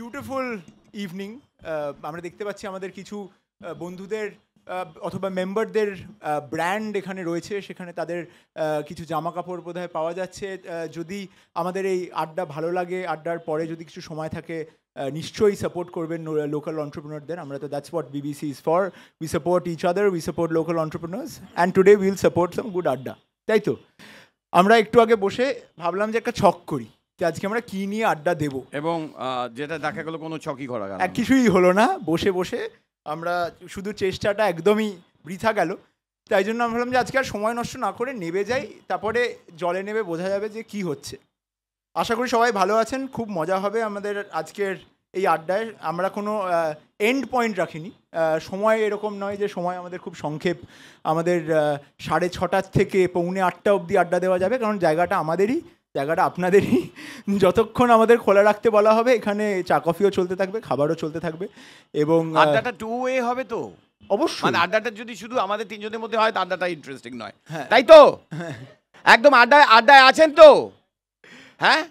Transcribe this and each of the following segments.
Beautiful evening. আমরা দেখতে পাচ্ছি আমাদের কিছু বন্ধুদের অথবা মেম্বারদের ব্র্যান্ড এখানে রয়েছে, সেখানে তাদের কিছু জামা কাপড় বোধহয় পাওয়া যাচ্ছে। যদি আমাদের এই আড্ডা ভালো লাগে, আড্ডার পরে যদি কিছু সময় থাকে, নিশ্চয়ই সাপোর্ট করবেন লোকাল অন্টারপ্রেনারদের। আমরা তো that's what BBC is for. We support each other, we support local entrepreneurs, and today will support some good adda, তাই তো? আমরা একটু আগে বসে ভাবলাম যে একটা ছক করি যে আজকে আমরা কী নিয়ে আড্ডা দেবো, এবং যেটা দেখা গেলো কোনো ছকই করা গেল, কিছুই হলো না। বসে বসে আমরা শুধু চেষ্টাটা একদমই বৃথা গেল। তাই জন্য আমি ভাবলাম যে আজকে আর সময় নষ্ট না করে নেবে যাই, তারপরে জলে নেবে বোঝা যাবে যে কি হচ্ছে। আশা করি সবাই ভালো আছেন, খুব মজা হবে আমাদের আজকের এই আড্ডায়। আমরা কোনো এন্ড পয়েন্ট রাখিনি, সময় এরকম নয় যে সময় আমাদের খুব সংক্ষেপ। আমাদের 6:30 থেকে 7:45 অবধি আড্ডা দেওয়া যাবে, কারণ জায়গাটা আমাদেরই, জায়গাটা আপনাদেরই। যতক্ষণ আমাদের খোলা রাখতে বলা হবে, এখানে চা কফিও চলতে থাকবে, খাবারও চলতে থাকবে, এবং আড্ডাটা টু ওয়ে হবে তো অবশ্যই। মানে আড্ডাটা যদি শুধু আমাদের তিনজনের মধ্যে হয়, আড্ডাটা ইন্টারেস্টিং নয়, তাই তো? একদম আড্ডায় আছেন তো? হ্যাঁ,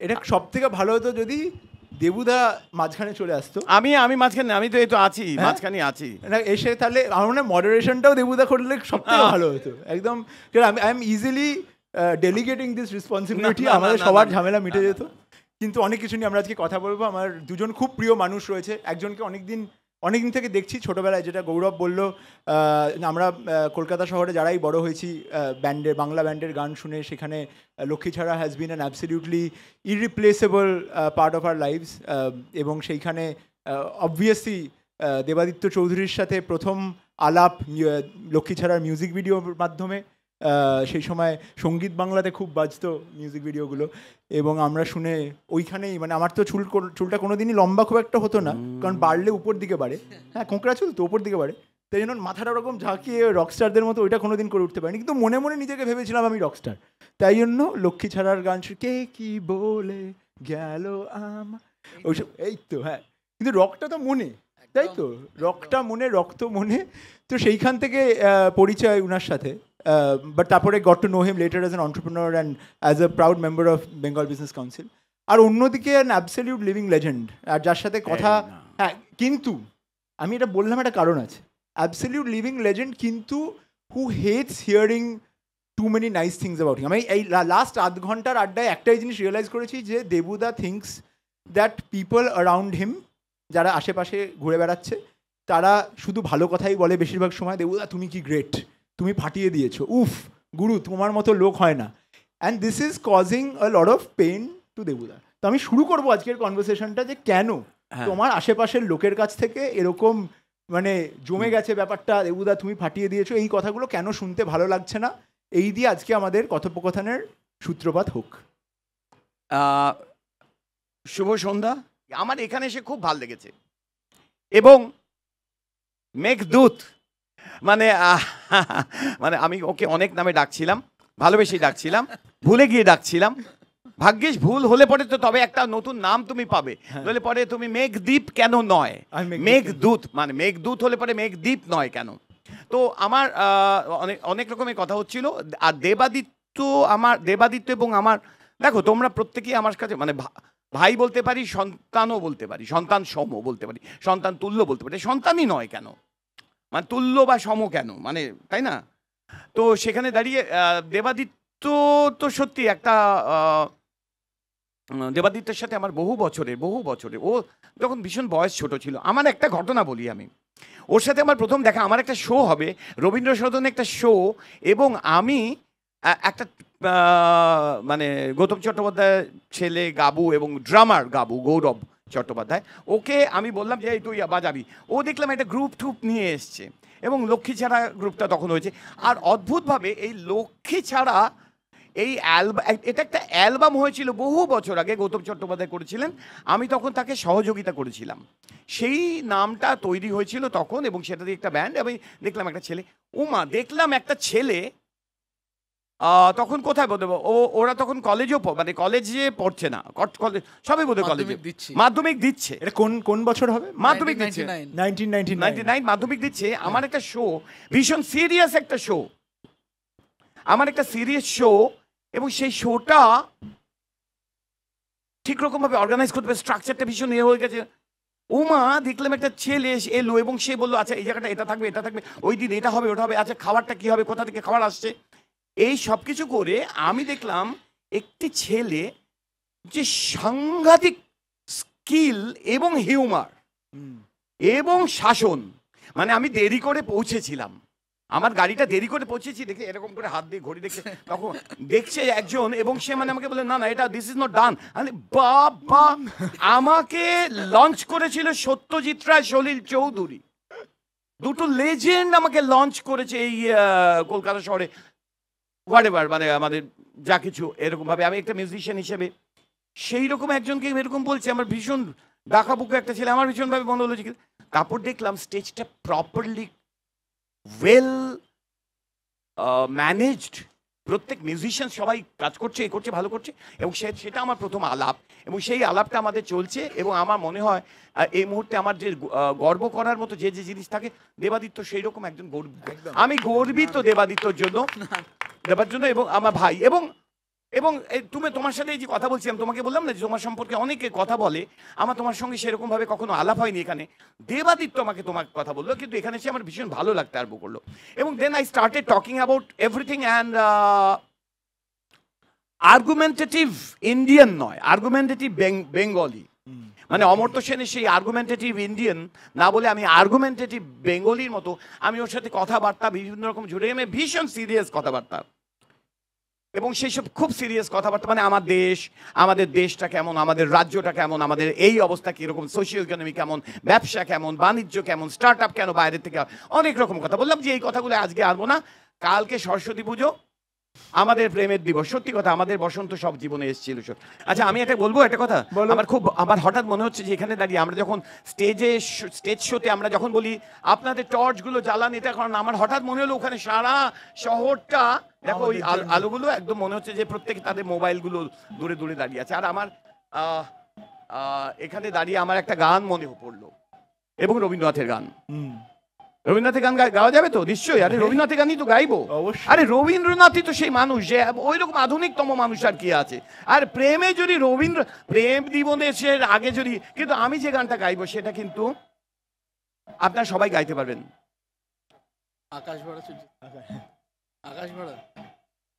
এটা সব থেকে ভালো হতো যদি দেবুদা মাঝখানে চলে আসতো। আমি মাঝখানে, আমি তো এই তো আছি, মাঝখানে আছি না, এসে তাহলে আমার মনে হয় মডারেশনটাও দেবুদা করলে সব থেকে ভালো হতো একদম। I am easily delegating this responsibility, আমাদের সবার ঝামেলা মিটে যেত। কিন্তু অনেক কিছু নিয়ে আমরা আজকে কথা বলবো। আমার দুজন খুব প্রিয় মানুষ রয়েছে। একজনকে অনেকদিন থেকে দেখছি ছোটোবেলায়, যেটা গৌরব বলল, আমরা কলকাতা শহরে যারাই বড় হয়েছি ব্যান্ডের, বাংলা ব্যান্ডের গান শুনে, সেখানে লক্ষ্মী ছাড়া has been an absolutely irreplaceable part of our lives. এবং সেইখানে অবভিয়াসলি দেবাদিত্য চৌধুরীর সাথে প্রথম আলাপ লক্ষ্মী ছাড়ার মিউজিক ভিডিওর মাধ্যমে। সেই সময় সঙ্গীত বাংলাতে খুব বাজতো মিউজিক ভিডিওগুলো, এবং আমরা শুনে ওইখানেই, মানে আমার তো চুলটা কোনো দিনই লম্বা খুব একটা হতো না, কারণ বাড়লে উপর দিকে বাড়ে। হ্যাঁ, কোঁকড়া চুল তো উপর দিকে বাড়ে, তাই জন্য মাথাটা ওরকম ঝাঁকিয়ে রকস্টারদের মতো ওইটা কোনো দিন করে উঠতে পারিনি। কিন্তু মনে মনে নিজেকে ভেবেছিলাম আমি রকস্টার। তাই জন্য লক্ষ্মী ছাড়ার গান কে কি বলে গেল আমার, ওইসব, এই তো। হ্যাঁ, কিন্তু রকটা তো মনে, তাই তো? রকটা মনে, রক্ত মনে। তো সেইখান থেকে পরিচয় উনার সাথে। But তারপরে got to know him later as an entrepreneur and as a proud member of Bengal Business Council. আর অন্যদিকে an absolute living legend, আর যার সাথে কথা। হ্যাঁ, কিন্তু আমি এটা বললাম, একটা কারণ আছে। Absolute living legend, কিন্তু who hates hearing too many nice things about him. আমি এই লাস্ট আধ ঘন্টার আড্ডায় একটাই জিনিস রিয়েলাইজ করেছি, যে দেবুদা thinks that people around him, যারা আশেপাশে ঘুরে বেড়াচ্ছে, তারা শুধু ভালো কথাই বলে বেশিরভাগ সময়। দেবুদা তুমি কি গ্রেট, তুমি ফাটিয়ে দিয়েছো, উফ গুরু, তোমার মতো লোক হয় না। And this is causing a lot of pain to দেবুদা। তো আমি শুরু করবো আজকের কনভারসেশনটা, যে কেন তোমার আশেপাশের লোকের কাছ থেকে এরকম মানে জমে গেছে ব্যাপারটা, দেবুদা তুমি ফাটিয়ে দিয়েছো, এই কথাগুলো কেন শুনতে ভালো লাগছে না। এই দিয়ে আজকে আমাদের কথোপকথনের সূত্রপাত হোক। শুভ সন্ধ্যা। আমার এখানে এসে খুব ভালো লেগেছে, এবং মেঘদূত মানে মানে আমি ওকে অনেক নামে ডাকছিলাম, ভালোবেসেই ডাকছিলাম, ভুলে গিয়ে ডাকছিলাম। ভাগ্যিস ভুল হলে পরে তো তবে একটা নতুন নাম তুমি পাবে, হলে পরে তুমি মেঘদ্বীপ কেন নয়, মেঘদূত। মানে মেঘদূত হলে পরে মেঘদ্বীপ নয় কেন? তো আমার অনেক রকমের কথা হচ্ছিল। আর দেবাদিত্য এবং আমার, দেখো তোমরা প্রত্যেকেই আমার কাছে মানে ভাই বলতে পারি, সন্তানও বলতে পারি, সন্তান সম বলতে পারি, সন্তান তুল্য বলতে পারি। সন্তানই নয় কেন, মানে তুল্য বা সম কেন, মানে তাই না? তো সেখানে দাঁড়িয়ে দেবাদিত্য তো সত্যি একটা, দেবাদিত্যের সাথে আমার বহু বছরে, ও যখন ভীষণ বয়স ছোট ছিল। আমার একটা ঘটনা বলি, আমি ওর সাথে আমার প্রথম দেখা, আমার একটা শো হবে রবীন্দ্র সদনে, একটা শো, এবং আমি একটা মানে গৌতম চট্টোপাধ্যায়ের ছেলে গাবু এবং ড্রামার গাবু গৌরব চট্টোপাধ্যায়, ওকে আমি বললাম যে এই তুই বাজাবি। ও দেখলাম একটা গ্রুপ টুপ নিয়ে এসছে, এবং লক্ষ্মী ছাড়া গ্রুপটা তখন হয়েছে। আর অদ্ভুতভাবে এই লক্ষ্মী ছাড়া এই এটা একটা অ্যালবাম হয়েছিল বহু বছর আগে, গৌতম চট্টোপাধ্যায় করেছিলেন, আমি তখন তাকে সহযোগিতা করেছিলাম। সেই নামটা তৈরি হয়েছিল তখন, এবং সেটা দিয়ে একটা ব্যান্ড। আমি দেখলাম একটা ছেলে, দেখলাম একটা ছেলে তখন কোথায় বলবো, ওরা তখন কলেজেও, মানে কলেজে পড়ছে না, সবাই বোধহয় কলেজে মাধ্যমিক দিচ্ছে। এটা কোন বছর হবে? মাধ্যমিক দিচ্ছে 1999 মাধ্যমিক দিচ্ছে। আমার একটা শো, ভীষণ সিরিয়াস একটা শো, আমার একটা সিরিয়াস শো, এবং সেই শোটা ঠিক রকমভাবে অর্গানাইজ করতে হবে, স্ট্রাকচারটা ভীষণ হয়ে গেছে। ওমা দেখলাম একটা ছেলে এলো এবং সে বললো আচ্ছা এই জায়গাটা এটা থাকবে, এটা থাকবে, ওই দিন এটা হবে, ওটা হবে, আচ্ছা খাবারটা কি হবে, কোথা থেকে খাবার আসছে, এই সব কিছু করে আমি দেখলাম একটি ছেলে যে সাংঘাতিক স্কিল এবং হিউমার এবং শাসন, মানে আমি দেরি করে পৌঁছেছিলাম, আমার গাড়িটা দেরি করে পৌঁছেছি, দেখে এরকম করে হাত দিয়ে ঘড়ি দেখছে, তখন দেখছে একজন এবং সে মানে আমাকে বলে না না এটা দিস ইজ নট ডান। বাবা, আমাকে লঞ্চ করেছিল সত্যজিৎ রায়, সলিল চৌধুরী, দুটো লেজেন্ড আমাকে লঞ্চ করেছে এই কলকাতা শহরে, হোয়াটএভার, মানে আমাদের যা কিছু এরকম ভাবে। আমি একটা মিউজিশিয়ান হিসেবে সেই রকম একজনকে এরকম বলছে, আমার ভীষণ ডাকাবুকো একটা ছেলে, আমার ভীষণভাবে মনে হলো। তারপর দেখলাম স্টেজটা প্রপারলি ওয়েল ম্যানেজড, প্রত্যেক মিউজিশিয়ান সবাই কাজ করছে, এ করছে, ভালো করছে, এবং সেটা আমার প্রথম আলাপ, এবং সেই আলাপটা আমাদের চলছে। এবং আমার মনে হয় এই মুহূর্তে আমার যে গর্ব করার মতো যে যে জিনিস থাকে, দেবাদিত্য সেই রকম একজন আমি গর্বিত দেবাদিত্যর জন্য, দেবার জন্য, এবং আমার ভাই। এবং এবং তোমার সাথে এই যে কথা বলছিলাম, তোমাকে বললাম না যে তোমার সম্পর্কে অনেকে কথা বলে, আমার তোমার সঙ্গে সেরকম ভাবে কখনো আলাপ হয়নি। এখানে দেবাদিত্য আমাকে তোমার কথা বললো, কিন্তু এখানে সে আমার ভীষণ ভালো লাগতে আরম্ভ করলো। এবং then I started talking about everything and argumentative Indian নয়, আর্গুমেন্টেটিভ বেঙ্গলি, মানে অমর্ত্য সেনের সেই আর্গুমেন্টেটিভ ইন্ডিয়ান না বলে আমি আর্গুমেন্টেটিভ বেঙ্গলির মতো আমি ওর সাথে কথাবার্তা বিভিন্ন রকম জুড়ে, আমি ভীষণ সিরিয়াস কথাবার্তা, এবং সেই সব খুব সিরিয়াস কথাবার্তা, মানে আমাদের দেশটা কেমন, আমাদের রাজ্যটা কেমন, আমাদের এই অবস্থা কীরকম, সোশিও ইকোনমি কেমন, ব্যবসা কেমন, বাণিজ্য কেমন, স্টার্ট আপ কেন, বাইরের থেকে অনেক রকম কথা বললাম। যে এই কথাগুলো আজকে আনবো না, কালকে সরস্বতী পুজো, আমাদের প্রেমের দিবস, সত্যি কথা আমাদের বসন্ত সব জীবনে এসেছিল। আচ্ছা আমি এটা বলবো একটা কথা, আমার হঠাৎ মনে হচ্ছে যে এখানে দাঁড়িয়ে আমরা যখন স্টেজ শোতে আমরা যখন বলি আপনাদের টর্চগুলো জ্বালান, এটা কারণ আমার হঠাৎ মনে হলো ওখানে সারা শহরটা দেখো ওই আলোগুলো একদম মনে হচ্ছে যে প্রত্যেকে তাদের মোবাইলগুলো দূরে দূরে দাঁড়িয়ে আছে। আর আমার এখানে দাঁড়িয়ে আমার একটা গান মনে পড়লো, এবং রবীন্দ্রনাথের গান। রবীন্দ্রনাথের গান গাওয়া যাবে তো? নিশ্চয়ই। আরে রবীন্দ্রনাথের গানই তো গাইবো। আরে রবীন্দ্রনাথই তো সেই মানুষ, যে ওই রকম আধুনিকতম মানুষ আর কি আছে। আর প্রেমে যদি প্রেম দিবসের আগে যদি, কিন্তু আমি যে গানটা গাইবো সেটা কিন্তু আপনারা সবাই গাইতে পারবেন। আকাশ ভরা, আকাশ ভরা।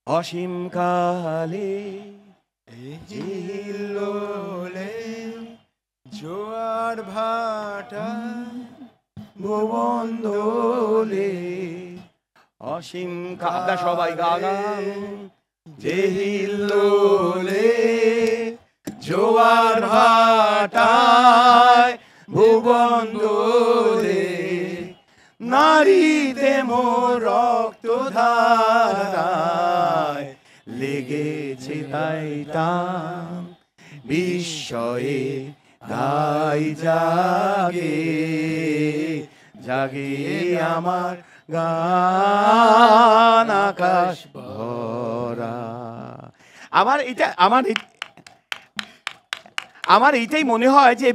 অসীম কালে জোয়ার ভাটা ভুবন দোলে, অসীম কাদা সবাই গান, যে হিল্লোলে জোয়ার ভাটায় ভুবন দোলে, নারীতে মোর রক্ত ধারায় লেগেছে তাই টান, বিস্ময়ে গাই জাগে জাগে আমার গান আকাশ ভরা। আমার এইটাই মনে হয় যে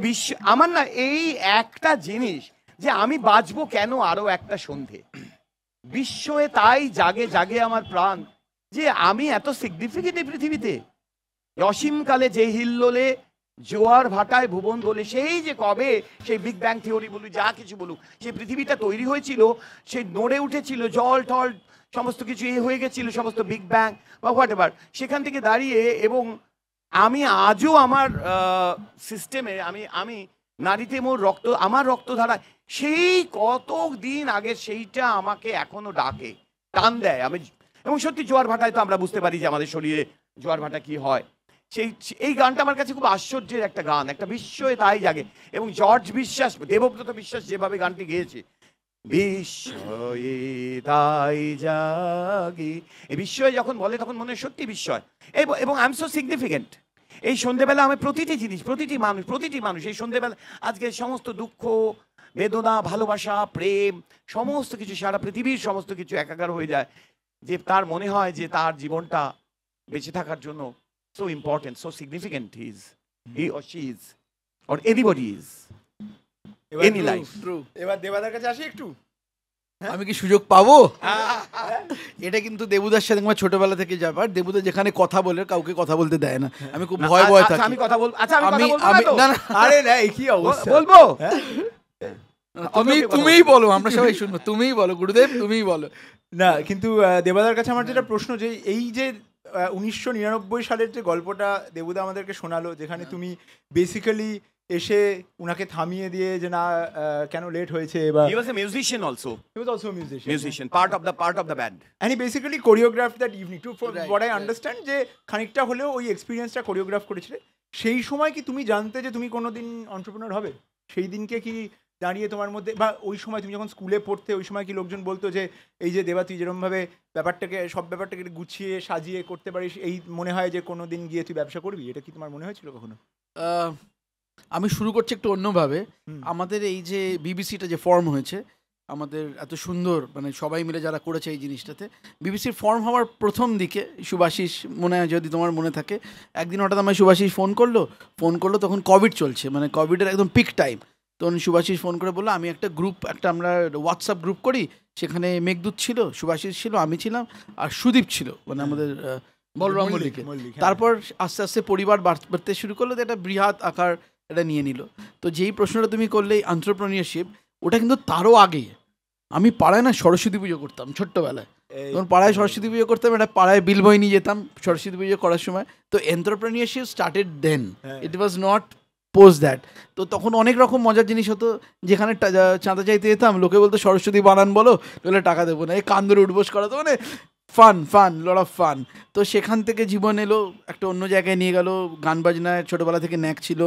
আমার না এই একটা জিনিস, যে আমি বাঁচবো কেন আরো একটা সন্ধে, বিস্ময়ে তাই জাগে জাগে আমার প্রাণ, যে আমি এত সিগনিফিকেন্ট এই পৃথিবীতে। অসীমকালে যে হিল্লোলে জোয়ার ভাটায় ভুবন দোলে, সেই যে কবে সেই বিগ ব্যাং থিওরি বলুক, যা কিছু বলুক, সেই পৃথিবীটা তৈরি হয়েছিল, সেই নড়ে উঠেছিল, জল টল সমস্ত কিছু হয়ে গেছিল, সমস্ত বিগ ব্যাং বা হোয়াট এভার, সেখান থেকে দাঁড়িয়ে। এবং আমি আজও আমার সিস্টেমে আমি নারীতে মোর রক্ত, আমার রক্তধারা সেই কত দিন আগে সেইটা আমাকে এখনো ডাকে, টান দেয়। এবং সত্যি জোয়ার ভাটায় তো আমরা বুঝতে পারি যে আমাদের শরীরে জোয়ার ভাটা কি হয়। এই গানটা আমার কাছে খুব আশ্চর্যের একটা গান, একটা বিস্ময়ে তাই জাগে। এবং জর্জ বিশ্বাস, দেবব্রত বিশ্বাস যেভাবে গানটি গেয়েছে, বিস্ময়ে তাই জাগে, এই বিস্ময়ে যখন বলে তখন মনে হয় সত্যি বিস্ময়। এবং আই এম সো সিগনিফিকেন্ট। এই সন্ধ্যেবেলা আমি প্রতিটি জিনিস, প্রতিটি মানুষ এই সন্ধ্যেবেলা আজকে সমস্ত দুঃখ, বেদনা, ভালোবাসা, প্রেম, সমস্ত কিছু, সারা পৃথিবীর সমস্ত কিছু একাকার হয়ে যায়, যে তার মনে হয় যে তার জীবনটা বেঁচে থাকার জন্য so important, so significant he or she is, or anybody is, any life. এবার দেবাদার কাছে আসি একটু। আমি কি সুযোগ পাবো? এটা কিন্তু দেবুদার সাথে আমার ছোটবেলা থেকে ব্যাপার। দেবুদা যেখানে কথা বলে কাউকে কথা বলতে দেয় না, আমি খুব ভয় আচ্ছা, থাকি। আমি কথা বলবো। আচ্ছা আমি আমি কথা বলবো না তো? না আরে না, এই কি অবস্থা, বলবো। তুমিই বলো, আমরা সবাই শুনবো, তুমিই বলো গুরুদেব, তুমিই বলো। না কিন্তু দেবদার কাছে আমার যেটা প্রশ্ন, যে এই যে 1999 সালের যে গল্পটা দেবুদা আমাদেরকে শোনালো, যেখানে তুমি বেসিক্যালি এসে উনাকে থামিয়ে দিয়ে যে না কেন লেট হয়েছে, বা He was a musician also. he was also a musician, Part of the band. and he basically choreographed that evening too, from Right, what I right. understand, যে খানিকটা হলেও ওই এক্সপিরিয়েন্সটা কোরিওগ্রাফ করেছিলে। সেই সময় কি তুমি জানতে যে তুমি কোনোদিন এন্টারপ্রেনার হবে? সেই দিনকে কি দাঁড়িয়ে তোমার মধ্যে, বা ওই সময় তুমি যখন স্কুলে পড়তে ওই সময় কি লোকজন বলতো যে এই যে দেবা তুই যেরকমভাবে সব ব্যাপারটাকে গুছিয়ে সাজিয়ে করতে পারিস, এই মনে হয় যে কোনো দিন গিয়ে তুই ব্যবসা করবি? এটা কি তোমার মনে হয়েছিল কখনো? আমি শুরু করছি একটু অন্যভাবে। আমাদের এই যে বিবিসিটা যে ফর্ম হয়েছে, আমাদের এত সুন্দর, মানে সবাই মিলে যারা করেছে এই জিনিসটাতে, বিবিসির ফর্ম হওয়ার প্রথম দিকে সুভাষিস, মনে হয় যদি তোমার মনে থাকে, একদিন হঠাৎ আমায় সুভাষিস ফোন করলো, তখন কোভিড চলছে, মানে কোভিডের একদম পিক টাইম। তখন সুভাষিস ফোন করে বললো আমি একটা আমরা হোয়াটসঅ্যাপ গ্রুপ করি, সেখানে মেঘদূত ছিল, সুভাষিস ছিল, আমি ছিলাম, আর সুদীপ ছিল, মানে আমাদের বলরাম মল্লিক। তারপর আস্তে আস্তে পরিবার বাড়তে শুরু করলো, তো একটা বৃহৎ আকার এটা নিয়ে নিল। তো যেই প্রশ্নটা তুমি করলে এন্টারপ্রেনিয়রশিপ, ওটা কিন্তু তারও আগে। আমি পাড়ায় না সরস্বতী পুজো করতাম ছোট্টবেলায়, তখন পাড়ায় সরস্বতী পুজো করতাম, এটা পাড়ায় বিল বই নিয়ে যেতাম সরস্বতী পুজো করার সময়। তো entrepreneurship started then, it was not post that. তো তখন অনেক রকম মজার জিনিস হতো, যেখানে চাঁদা চাইতে যেতাম, লোকে বলতো সরস্বতী বানান বলো, তাহলে টাকা দেবো না, এই কান ধরে উঠবোস করাতো, মানে ফান লট অফ ফান। তো সেখান থেকে জীবন এলো একটা অন্য জায়গায় নিয়ে গেল। গান বাজনায় ছোটোবেলা থেকে ন্যাক ছিল,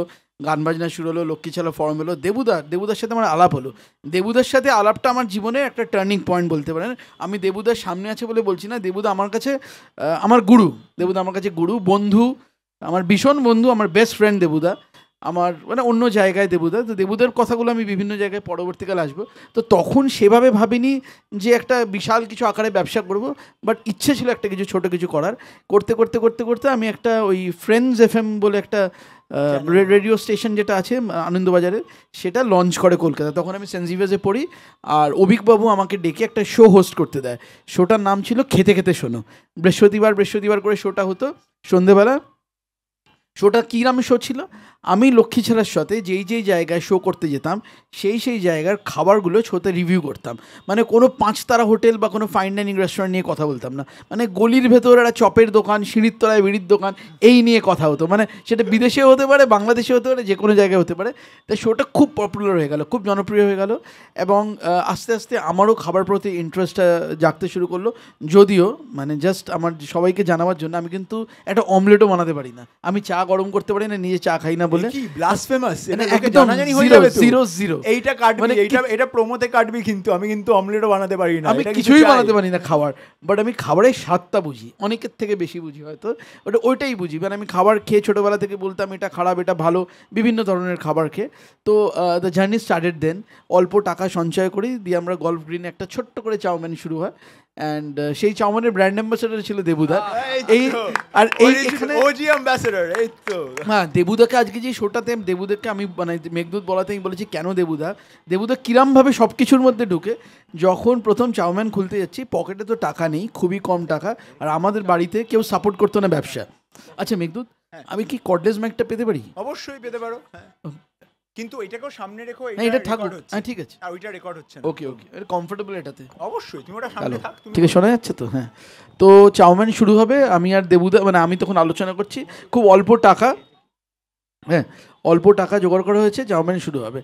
গান বাজনা শুরু হলো, লক্ষ্মী ছেলে ফর্ম এলো, দেবুদার সাথে আমার আলাপ হলো। দেবুদার সাথে আলাপটা আমার জীবনের একটা টার্নিং পয়েন্ট বলতে পারেন। আমি দেবুদার সামনে আছে বলে বলছি না, দেবুদা আমার কাছে আমার গুরু, বন্ধু, আমার ভীষণ বন্ধু, আমার বেস্ট ফ্রেন্ড দেবুদা, আমার মানে অন্য জায়গায় দেবুদা। তো দেবুদার কথাগুলো আমি বিভিন্ন জায়গায় পরবর্তীকালে আসবো। তো তখন সেভাবে ভাবিনি যে একটা বিশাল কিছু আকারে ব্যবসা করব, বাট ইচ্ছে ছিল একটা কিছু ছোটো কিছু করার। করতে আমি একটা ওই ফ্রেন্ডস FM বলে একটা রেডিও স্টেশন যেটা আছে আনন্দবাজারে, সেটা লঞ্চ করে কলকাতা। তখন আমি সেন্ট জেভিয়ার্সে পড়ি, আর অভিকবাবু আমাকে ডেকে একটা শো হোস্ট করতে দেয়। শোটার নাম ছিল খেতে খেতে শোনো। বৃহস্পতিবার করে শোটা হতো সন্ধেবেলা। শোটা কী নামে শো ছিল, আমি লক্ষ্মী ছেলের সাথে যেই জায়গায় শো করতে যেতাম, সেই জায়গার খাবারগুলো শোতে রিভিউ করতাম। মানে কোনো 5 তারা হোটেল বা কোনো ফাইন ডাইনিং রেস্টুরেন্ট নিয়ে কথা বলতাম না, মানে গলির ভেতর একটা চপের দোকান, সিঁড়ির তলায় বিড়ির দোকান, এই নিয়ে কথা হতো। মানে সেটা বিদেশেও হতে পারে, বাংলাদেশে হতে পারে, যে কোনো জায়গায় হতে পারে। তাই শোটা খুব পপুলার হয়ে গেল, খুব জনপ্রিয় হয়ে গেল, এবং আস্তে আস্তে আমারও খাবার প্রতি ইন্টারেস্টটা জাগতে শুরু করলো। যদিও মানে জাস্ট আমার সবাইকে জানাবার জন্য, আমি কিন্তু একটা অমলেটও বানাতে পারি না, আমি চা গরম করতে পারি না, নিজে চা খাই না বলে। কি ব্লাসফেমাস, মানে একদম জিরো। এইটা কাটবি, মানে এটা প্রমোতে কাটবি, কিন্তু আমি কিন্তু অমলেটও বানাতে পারি না, আমি কিছুই বানাতে পারি না খাবার। বাট আমি খাবারের স্বাদটা বুঝি, অনেকের থেকে বেশি বুঝি হয়তো, ওইটাই বুঝি। মানে আমি খাবার খেয়ে ছোটোবেলা থেকে বলতাম এটা খারাপ, এটা ভালো, বিভিন্ন ধরনের খাবার খেয়ে। তো দ্য জার্নি স্টার্টেড দেন। অল্প টাকা সঞ্চয় করি, দিয়ে আমরা গল্ফ গ্রিনে একটা ছোট্ট করে চাউমিন শুরু হয়, অ্যান্ড সেই চাউমিনের ব্র্যান্ড অ্যাম্বাসেডর ছিল দেবুদা। হ্যাঁ, দেবুদাকে আজকে যে শোটাতে, দেবুদাকে আমি মানে মেঘদূত বলাতে আমি বলেছি কেন দেবুদা কিরমভাবে সব কিছুর মধ্যে ঢুকে। যখন প্রথম চাউমিন খুলতে যাচ্ছি, পকেটে তো টাকা নেই, খুবই কম টাকা, আর আমাদের বাড়িতে কেউ সাপোর্ট করতো না ব্যবসা। আচ্ছা মেঘদূত, আমি কি কর্ডলেস মাইকটা পেতে পারি? অবশ্যই পেতে পারো, কিন্তু এটাকেও সামনে রেখো। এটা থাকুক, হ্যাঁ ঠিক আছে, আর ওইটা রেকর্ড হচ্ছে না। ওকে এটা কমফোর্টেবল এটাতে। অবশ্যই তুমি ওটা সামনে থাক, ঠিক আছে, শোনা যাচ্ছে তো? হ্যাঁ, তো চাউমিন শুরু হবে, আমি আর দেবুদা, মানে আমি তখন আলোচনা করছি, খুব অল্প টাকা জোগাড় করা হয়েছে, চাউমিন শুরু হবে।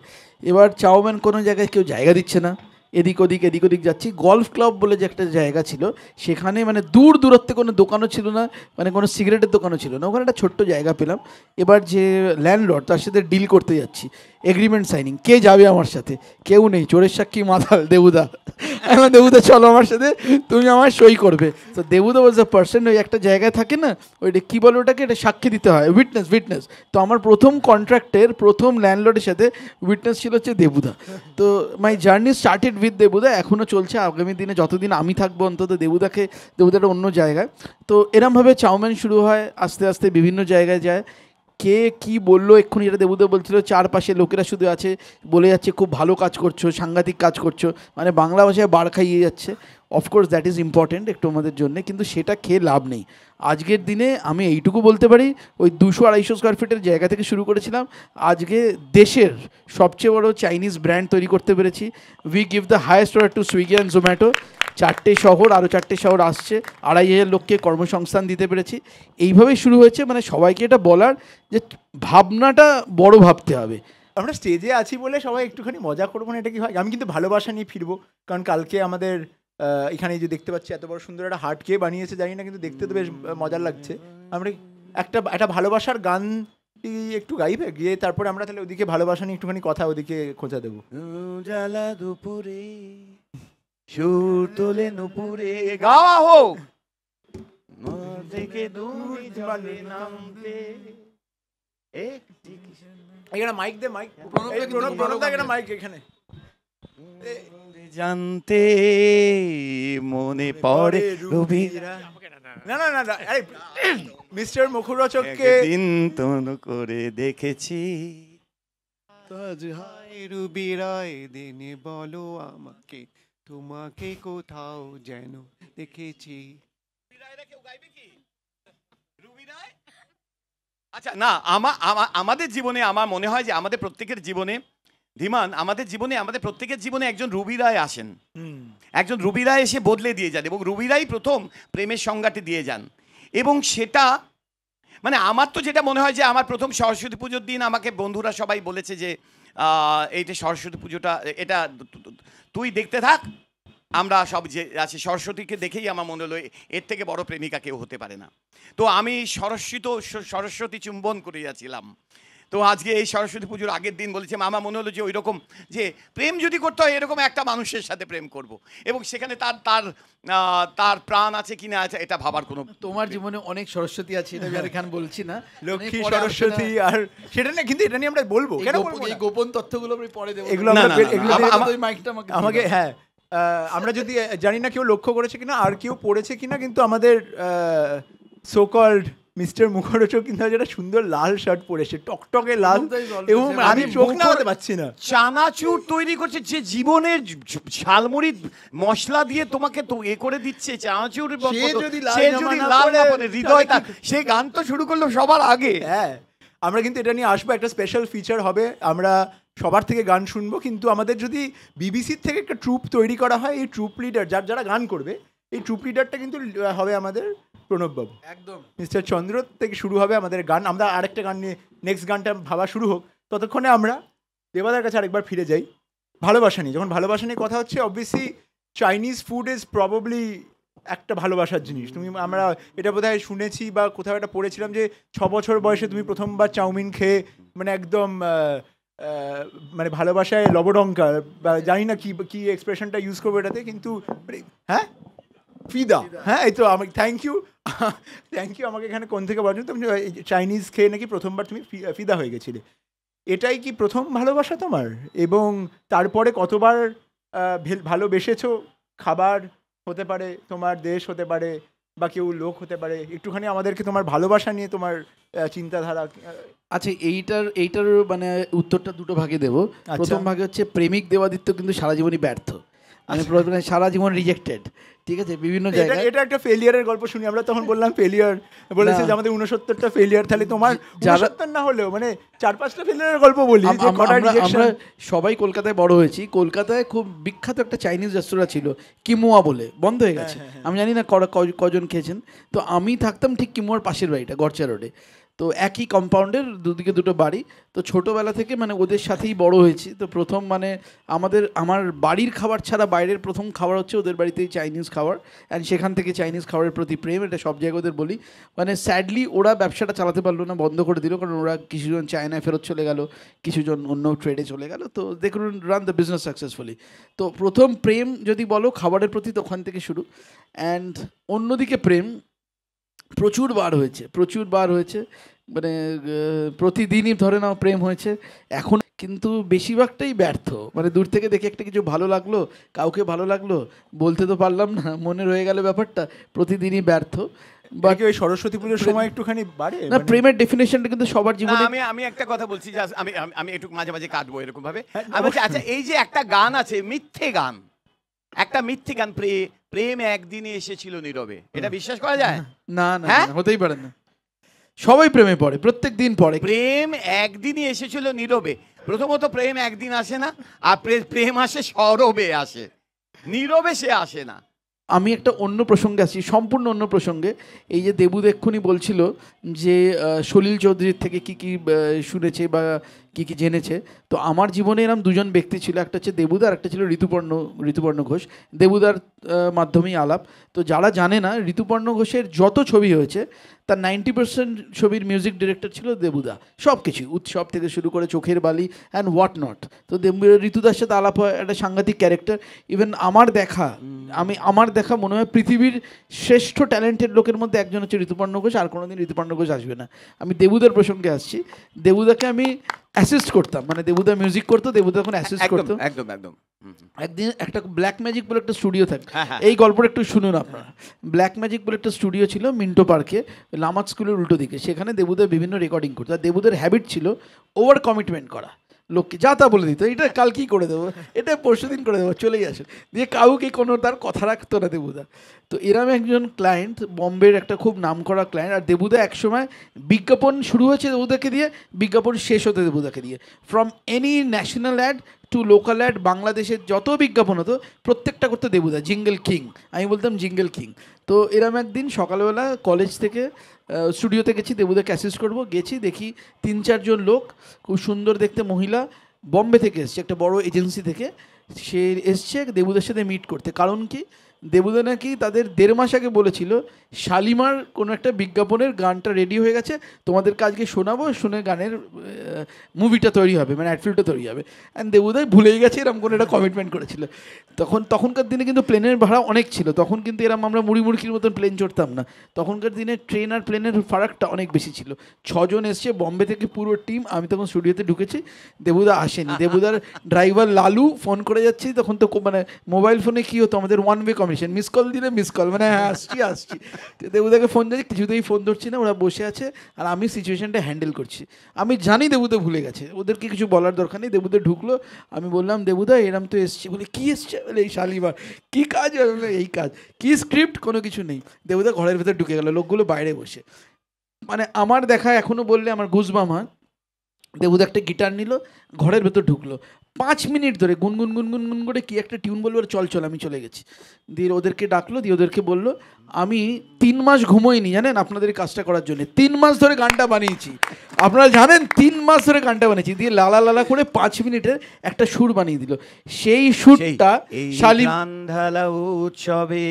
এবার চাউমিন কোনো জায়গায় কেউ জায়গা দিচ্ছে না, এদিক ওদিক যাচ্ছি। গলফ ক্লাব বলে যে একটা জায়গা ছিল, সেখানে মানে দূরত্বে কোনো দোকানও ছিল না, মানে কোনো সিগারেটের দোকানও ছিল না। ওখানে একটা ছোট্ট জায়গা পেলাম। এবার যে ল্যান্ডলর্ড, তার সাথে ডিল করতে যাচ্ছি, এগ্রিমেন্ট সাইনিং। কে যাবে আমার সাথে? কেউ নেই, চোরের সাক্ষী মাতাল দেবুদা। এখন দেবুদা চলো আমার সাথে, তুমি আমার সই করবে। তো দেবুদা ওয়াজ দ্য পার্সন, ওই একটা জায়গায় থাকে না, ওইটা কী বলে ওটাকে, এটা সাক্ষী দিতে হয়, উইটনেস। তো আমার প্রথম কন্ট্রাক্টের প্রথম ল্যান্ডলর্ডের সাথে উইটনেস ছিল হচ্ছে দেবুদা। তো মাই জার্নি স্টার্টেড উইথ দেবুদা, এখনও চলছে। আগামী দিনে যতদিন আমি থাকবো, অন্তত দেবুদাটা অন্য জায়গায়। তো এরমভাবে চাউমিন শুরু হয়, আস্তে আস্তে বিভিন্ন জায়গায় যায়। কে কি বললো এক্ষুনি, যেটা দেবুদেব বলছিল, চারপাশে লোকেরা শুধু আছে বলে যাচ্ছে খুব ভালো কাজ করছো, সাংঘাতিক কাজ করছো, মানে বাংলা ভাষায় বার খাইয়ে যাচ্ছে। অফকোর্স দ্যাট ইজ ইম্পর্টেন্ট একটু আমাদের জন্য, কিন্তু সেটা খেয়ে লাভ নেই। আজকের দিনে আমি এইটুকু বলতে পারি, ওই 200-250 স্কোয়ার ফিটের জায়গা থেকে শুরু করেছিলাম, আজকে দেশের সবচেয়ে বড় চাইনিজ ব্র্যান্ড তৈরি করতে পেরেছি। We give the highest order to Swiggy and Zomato. 4টে শহর, আরও 4টে শহর আসছে, 2500 লোককে কর্মসংস্থান দিতে পেরেছি। এইভাবেই শুরু হয়েছে, মানে সবাইকে এটা বলার যে ভাবনাটা বড় ভাবতে হবে। আমরা স্টেজে আছি বলে সবাই একটুখানি মজা করবো না, এটা কি হয়? আমি কিন্তু ভালোবাসা নিয়ে ফিরবো, কারণ কালকে আমাদের এখানে যে দেখতে পাচ্ছি এত বড় সুন্দর একটা হার্ট কে বানিয়েছে জানি না, কিন্তু দেখতে তো বেশ মজার লাগছে। আমরা একটা ভালোবাসার গান একটু গাইবে, গিয়ে তারপরে আমরা তাহলে ওদিকে ভালোবাসা নিয়ে একটুখানি কথা ওদিকে খোঁজা দেবো। জ্বালা দুপুরে সুর তোলে নুপুরে গাওয়া হোক থেকে দুই জলে নামতে। এখানে মাইক দে, মাইক মাইক এখানে জানতে মনে পড়ে রবিরা। না না না, আরে মিস্টার মুখরোচককে দিন তনু করে দেখেছি। রুবিরায় দিনে বলো আমাকে, তোমাকে কোথাও যেন দেখেছি। আচ্ছা না, আমাদের জীবনে আমার মনে হয় যে আমাদের প্রত্যেকের জীবনে, ধীমান, আমাদের জীবনে, আমাদের প্রত্যেকের জীবনে একজন রবি রায় আসেন। একজন রবি রায় এসে বদলে দিয়ে যান, এবং রবি রায় প্রথম প্রেমের সংজ্ঞাটি দিয়ে যান। এবং সেটা মানে আমার তো যেটা মনে হয় যে আমার প্রথম সরস্বতী পুজোর দিন আমাকে বন্ধুরা সবাই বলেছে যে এইটা সরস্বতী পুজোটা, এটা তুই দেখতে থাক, আমরা সব যে আছি সরস্বতীকে দেখেই আমার মনে হলো এর থেকে বড় প্রেমিকা কেউ হতে পারে না। তো আমি সরস্বতী চুম্বন করে যাচ্ছিলাম। তো আজকে এই সরস্বতী পুজোর আগের দিন বলেছে, আমার মনে হলো যে ওই রকম যে প্রেম যদি করতে হয় এরকম একটা মানুষের সাথে প্রেম করব, এবং সেখানে তার প্রাণ আছে কিনা আছে এটা ভাবার কোনো। তোমার জীবনে অনেক সরস্বতী আছে, এটা আমি আর এখানে বলছি না, লক্ষ্মী সরস্বতী, আর সেটা না, কিন্তু এটা নিয়ে আমরা বলবো, কেন বলবো না? এই গোপন তথ্যগুলো আমি পরে দেবো, এগুলো আমাকে হ্যাঁ, আমরা যদি জানি না কেউ লক্ষ্য করেছে কিনা আর কেউ পড়েছে কিনা, কিন্তু আমাদের সো কল্ড মিস্টার মুখরোচক কিন্তু যেটা সুন্দর লাল শার্ট পরেছে, টকটকে লাল, এবং আমি চোখ নামাতে পারছি না। চানাচুর তৈরি করছে, যে জীবনের ঝালমুড়ি মশলা দিয়ে তোমাকে তো এ করে দিচ্ছে চানাচুর, সে যদি লাল না পড়ে হৃদয়, সে গান তো শুরু করলো সবার আগে। হ্যাঁ, আমরা কিন্তু এটা নিয়ে আসবো, একটা স্পেশাল ফিচার হবে, আমরা সবার থেকে গান শুনবো, কিন্তু আমাদের যদি বিবিসির থেকে একটা ট্রুপ তৈরি করা হয়, এই ট্রুপ লিডার যারা গান করবে, এই ট্রুপ লিডারটা কিন্তু হবে আমাদের প্রণববাবু। একদম মিস্টার চন্দ্র থেকে শুরু হবে আমাদের গান। আমরা আরেকটা গান নিয়ে নেক্সট গানটা ভাবা শুরু হোক, ততক্ষণে আমরা দেবাদার কাছে আরেকবার ফিরে যাই ভালোবাসা নিয়ে। যখন ভালোবাসা নিয়ে কথা হচ্ছে, obviously Chinese food is probably একটা ভালোবাসার জিনিস। আমরা এটা বোধহয় শুনেছি বা কোথাও এটা পড়েছিলাম যে 6 বছর বয়সে তুমি প্রথমবার চাউমিন খেয়ে মানে একদম মানে ভালোবাসায় লবডঙ্কা, বা জানি না কি এক্সপ্রেশনটা ইউজ করবো এটাতে, কিন্তু হ্যাঁ ফিদা, হ্যাঁ এই তো আমি থ্যাংক ইউ আমাকে এখানে কোন থেকে বলছো, তুমি চাইনিজ খেয়ে নাকি প্রথমবার তুমি ফিদা হয়ে গেছিলে। এটাই কি প্রথম ভালোবাসা তোমার? এবং তারপরে কতবার ভালোবেসেছো? খাবার হতে পারে, তোমার দেশ হতে পারে, বা কেউ লোক হতে পারে। একটুখানি আমাদেরকে তোমার ভালোবাসা নিয়ে তোমার চিন্তাধারা। আচ্ছা, এইটার মানে উত্তরটা দুটো ভাগে দেবো। প্রথম ভাগে হচ্ছে প্রেমিক দেবাদিত্য কিন্তু সারা জীবনই ব্যর্থ, মানে সারা জীবন রিজেক্টেড, ঠিক আছে, বিভিন্ন জায়গায়। এটা একটা ফেলিয়ারের গল্প শুনি আমরা, তখন বললাম ফেলিয়ার, বলেছে যে আমাদের 69টা ফেলিয়ার, তাহলে তোমার 69 না হলেও মানে 4-5টা ফেলিয়ারের গল্প বলি। আমরা সবাই কলকাতায় বড় হয়েছি, কলকাতায় খুব বিখ্যাত একটা চাইনিজ রেস্তোরাঁ ছিল কিমোয়া বলে, বন্ধ হয়ে গেছে, আমি জানি না কজন খেয়েছেন। তো আমি থাকতাম ঠিক কিমোয়ার পাশের বাড়িটা, গড়চা রোডে, তো একই কম্পাউন্ডের দুদিকে দুটো বাড়ি। তো ছোটোবেলা থেকে মানে ওদের সাথেই বড় হয়েছি। তো প্রথম মানে আমার বাড়ির খাবার ছাড়া বাইরের প্রথম খাবার হচ্ছে ওদের বাড়িতেই চাইনিজ খাবার, অ্যান্ড সেখান থেকে চাইনিজ খাবারের প্রতি প্রেম, এটা সব জায়গায় ওদের বলি। মানে স্যাডলি ওরা ব্যবসাটা চালাতে পারলো না, বন্ধ করে দিল, কারণ ওরা কিছুজন চায়নায় ফেরত চলে গেল, কিছুজন অন্য ট্রেডে চলে গেল, তো they couldn't run the business successfully. তো প্রথম প্রেম যদি বলো খাবারের প্রতি, তো ওখান থেকে শুরু। অ্যান্ড অন্যদিকে প্রেম প্রচুর বার হয়েছে, মানে প্রতিদিনই ধরে নাও প্রেম হয়েছে এখন, কিন্তু বেশিরভাগটাই ব্যর্থ। মানে দূর থেকে দেখে একটা কিছু ভালো লাগলো, কাউকে ভালো লাগলো, বলতে তো পারলাম না, মনে রয়ে গেল ব্যাপারটা, প্রতিদিনই ব্যর্থ। বাকি ওই সরস্বতী পুজোর সময় একটুখানি বাড়ে না, প্রেমের ডেফিনেশনটা কিন্তু সবার জীবনে। আমি একটা কথা বলছি, আমি একটু মাঝে মাঝে কাটবো এরকম ভাবে। আমি বলছি আচ্ছা, এই যে একটা গান আছে মিথ্যে গান, একটা মিথ্যে গান, প্রেম একদিনে এসেছিল নীরবে, এটা বিশ্বাস করা যায়? না না, হতেই পারে না। সবাই প্রেমে পড়ে, প্রত্যেক দিন পড়ে। প্রেম একদিনই এসেছিল নীরবে। প্রথমত প্রেম একদিন আসে না, আর প্রেম আসে সরবে আসে, নীরবে সে আসে না। আমি একটা অন্য প্রসঙ্গে আসছি, সম্পূর্ণ অন্য প্রসঙ্গে। এই যে দেবুদ এক্ষুনি বলছিল যে সলিল চৌধুরীর থেকে কি কি শুনেছে বা কি কি জেনেছে, তো আমার জীবনে এরকম দুজন ব্যক্তি ছিল, একটা হচ্ছে দেবুদা আর একটা ছিল ঋতুপর্ণ ঘোষ। দেবুদার মাধ্যমেই আলাপ। তো যারা জানে না, ঋতুপর্ণ ঘোষের যত ছবি হয়েছে তার 90% ছবির মিউজিক ডিরেক্টর ছিল দেবুদা। সব কিছু, উৎসব থেকে শুরু করে চোখের বালি অ্যান্ড হোয়াট নট। তো ঋতুদার সাথে আলাপ হয়, একটা সাংঘাতিক ক্যারেক্টার। ইভেন আমার দেখা মনে হয় পৃথিবীর শ্রেষ্ঠ ট্যালেন্টেড লোকের মধ্যে একজন হচ্ছে ঋতুপর্ণ ঘোষ, আর কোনোদিন ঋতুপর্ণ ঘোষ আসবে না। আমি দেবুদার প্রসঙ্গে আসছি। দেবুদাকে আমি অ্যাসিস্ট করতাম, মানে দেবুদা মিউজিক করতো, দেবুদা এখন অ্যাসিস্ট করতো। একদম একদম। একদিন একটা ব্ল্যাক ম্যাজিক বলে একটা স্টুডিও থাকে, এই গল্পটা একটু শুনুন আপনারা। ব্ল্যাক ম্যাজিক বলে একটা স্টুডিও ছিল মিন্টো পার্কে, লামাত স্কুলের উল্টো দিকে। সেখানে দেবুদা বিভিন্ন রেকর্ডিং করতো। আর দেবুদার হ্যাবিট ছিল ওভার কমিটমেন্ট করা, লোককে যা তা বলে দিত, এটা কালকেই করে দেবো, এটা পরশু দিন করে দেবো, চলেই আসে, দিয়ে কাউকে কোনো তার কথা রাখতো না দেবুদা। তো এরম একজন ক্লায়েন্ট, বম্বের একটা খুব নামকরা ক্লায়েন্ট। আর দেবুদা একসময় বিজ্ঞাপন শুরু হয়েছে দেবুদাকে দিয়ে, বিজ্ঞাপন শেষ হতে দেবুদাকে দিয়ে। From any national ad to local ad, বাংলাদেশের যত বিজ্ঞাপন হতো প্রত্যেকটা করতো দেবুদা। জিঙ্গেল কিং, আমি বলতাম জিঙ্গেল কিং। তো এরম একদিন সকালবেলা কলেজ থেকে স্টুডিওতে গেছি, দেবুদাকে অ্যাসিস্ট করবো। গেছি, দেখি 3-4 জন লোক, খুব সুন্দর দেখতে মহিলা, বম্বে থেকে এসছে, একটা বড় এজেন্সি থেকে। সে এসছে দেবুদার সাথে মিট করতে। কারণ কি, দেবুদা নাকি তাদের 1.5 মাস আগে বলেছিল শালিমার কোনো একটা বিজ্ঞাপনের গানটা রেডি হয়ে গেছে, তোমাদেরকে আজকে শোনাবো, শুনে গানের মুভিটা তৈরি হবে, মানে অ্যাডফিল্ডটা তৈরি হবে। অ্যান্ড দেবুদাই ভুলেই গেছে এরকম কোনো একটা কমিটমেন্ট করেছিল। তখনকার দিনে কিন্তু প্লেনের ভাড়া অনেক ছিল, তখন কিন্তু এরকম আমরা মুড়ির মতন প্লেন চড়তাম না। তখনকার দিনে ট্রেন আর প্লেনের ফারাকটা অনেক বেশি ছিল। 6 জন এসছে বম্বে থেকে, পুরো টিম। আমি তখন স্টুডিওতে ঢুকেছি, দেবুদা আসেনি। দেবুদার ড্রাইভার লালু ফোন করে যাচ্ছি, তখন তো মানে মোবাইল ফোনে কী হতো আমাদের, 1 ওয়ে কমিশন, মিস কল দিলে মিস কল, মানে হ্যাঁ আসছি। দেবুদাকে ফোন যাচ্ছে, কিছুতেই ফোন ধরছি না, ওরা বসে আছে আর আমি সিচুয়েশনটা হ্যান্ডেল করছি। আমি জানি দেবুদা ভুলে গেছে, ওদেরকে কিছু বলার দরকার নেই। দেবুদা ঢুকলো, আমি বললাম দেবুদা এরম তো এসছে। বলে কী এসছে? বলে এই শালিমার। কী কাজ? এই কাজ। কী স্ক্রিপ্ট? কোনো কিছু নেই। দেবুদা ঘরের ভেতর ঢুকে গেল, লোকগুলো বাইরে বসে। মানে আমার দেখা এখনো বললে আমার গুজবাম হয়। দেবুদা একটা গিটার নিল, ঘরের ভেতর ঢুকলো, 5 মিনিট ধরে গুনগুন করে কি একটা টিউন বললো, চল আমি চলে গেছি। দিয়ে ওদেরকে ডাকলো, দিয়ে ওদেরকে বললো আমি 3 মাস ঘুমোইনি জানেন আপনাদের এই কাজটা করার জন্য। 3 মাস ধরে গানটা বানিয়েছি, আপনারা জানেন 3 মাস ধরে গানটা বানিয়েছি। দিয়ে লালা করে 5 মিনিটের একটা সুর বানিয়ে দিল। সেই সুরটা ঢালা উৎসবে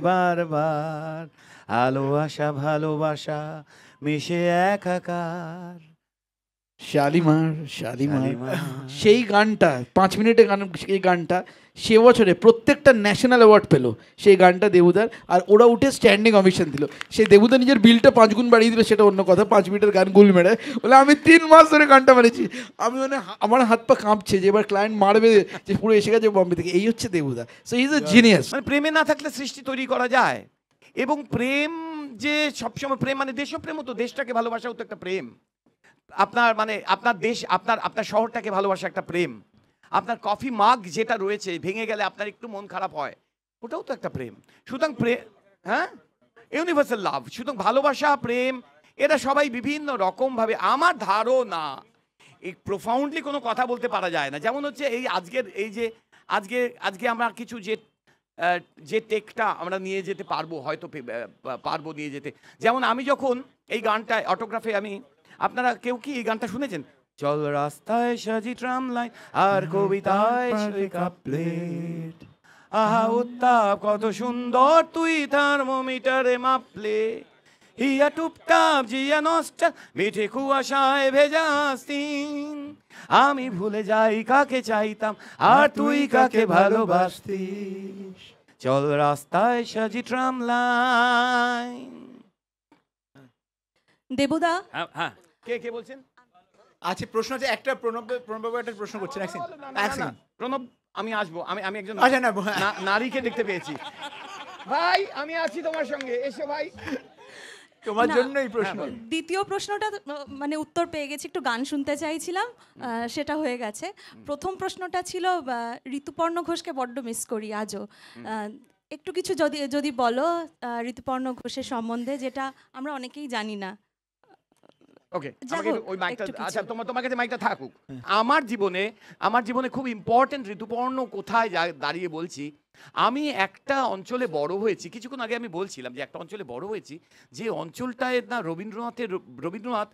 বারবার আলো আশা ভালোবাসা মিশে একাকার, শালিমার। সেই গানটা 5 মিনিটের গান, সেই গানটা সে বছরে প্রত্যেকটা ন্যাশনাল অ্যাওয়ার্ড পেলো সেই গানটা দেবুদার। আর ওরা উঠে স্ট্যান্ডিং অভিশন দিল। সেই দেবুদা নিজের বিলটা 5 গুণ বাড়িয়ে দিল, সেটা অন্য কথা। 5 মিনিটের গান গুল মেরে বলে আমি 3 মাস ধরে গানটা বানিয়েছি। আমি মানে আমার হাত পা কাঁপছে যে এবার ক্লায়েন্ট মারবে, যে পুরো এসে গেছে বম্বে থেকে। এই হচ্ছে দেবুদা। So he is a genius. মানে প্রেমে না থাকলে সৃষ্টি তৈরি করা যায়। এবং প্রেম যে সবসময় প্রেম, মানে দেশপ্রেমও তো, দেশটাকে ভালোবাসাও তো একটা প্রেম। আপনার মানে আপনার দেশ, আপনার শহরটাকে ভালোবাসা একটা প্রেম। আপনার কফি মাগ যেটা রয়েছে ভেঙে গেলে আপনার একটু মন খারাপ হয়, ওটাও তো একটা প্রেম। সুতরাং হ্যাঁ, ইউনিভার্সাল লাভ। সুতরাং ভালোবাসা, প্রেম, এরা সবাই বিভিন্ন রকমভাবে, আমার ধারণা এই প্রোফাউন্ডলি কোনো কথা বলতে পারা যায় না। যেমন হচ্ছে এই আজকের এই যে আজকে আমরা কিছু যে টেকটা আমরা নিয়ে যেতে পারবো, হয়তো পারবো নিয়ে যেতে। যেমন আমি যখন এই গানটা অটোগ্রাফে, আপনারা কেউ কি এই গানটা শুনেছেন? চল রাস্তায় সাজি ট্রাম লাইন আর কবিতায় প্লেট, আহা উত্তাপ কত সুন্দর তুই থার্মোমিটারে মাপলে, হিয়া টুপটাপ জিয়া নষ্ট মিঠে কুয়াশায় ভেজা স্তিন, আমি ভুলে যাই কাকে চাইতাম আর তুই কাকে ভালোবাসতিস, চল রাস্তায় সাজি ট্রাম লাইন। দেবুদা, হ্যাঁ হ্যাঁ, কে কে বলছেন? আচ্ছা, প্রশ্ন আছে একটা, প্রণব একটা প্রশ্ন করছেন, এক সেকেন্ড, এক সেকেন্ড। প্রণব, আমি আসবো, আমি একজন আচ্ছা, না, হ্যাঁ। নারীকে দেখতে পেয়েছি। ভাই আমি আছি তোমার সঙ্গে, এসো ভাই। তোমার না, জন্য এই প্রশ্ন। দ্বিতীয় প্রশ্নটা মানে উত্তর পেয়ে গেছি, একটু গান শুনতে চাইছিলাম, সেটা হয়ে গেছে। প্রথম প্রশ্নটা ছিল ঋতুপর্ণ ঘোষকে বড্ড মিস করি আজও। একটু কিছু যদি বলো ঋতুপর্ণ ঘোষের সম্বন্ধে, যেটা আমরা অনেকেই জানি না। ওকে, যা আমাকে হোক, ওই মাইকটা, একটু কিছু। আচ্ছা তোমার কাছে মাইকটা থাকুক। আমার জীবনে খুব ইম্পর্টেন্ট ঋতুপর্ণ কোথায় দাঁড়িয়ে বলছি। আমি একটা অঞ্চলে বড় হয়েছি, কিছুক্ষণ আগে আমি বলছিলাম যে একটা অঞ্চলে বড় হয়েছি, যে অঞ্চলটায় না রবীন্দ্রনাথ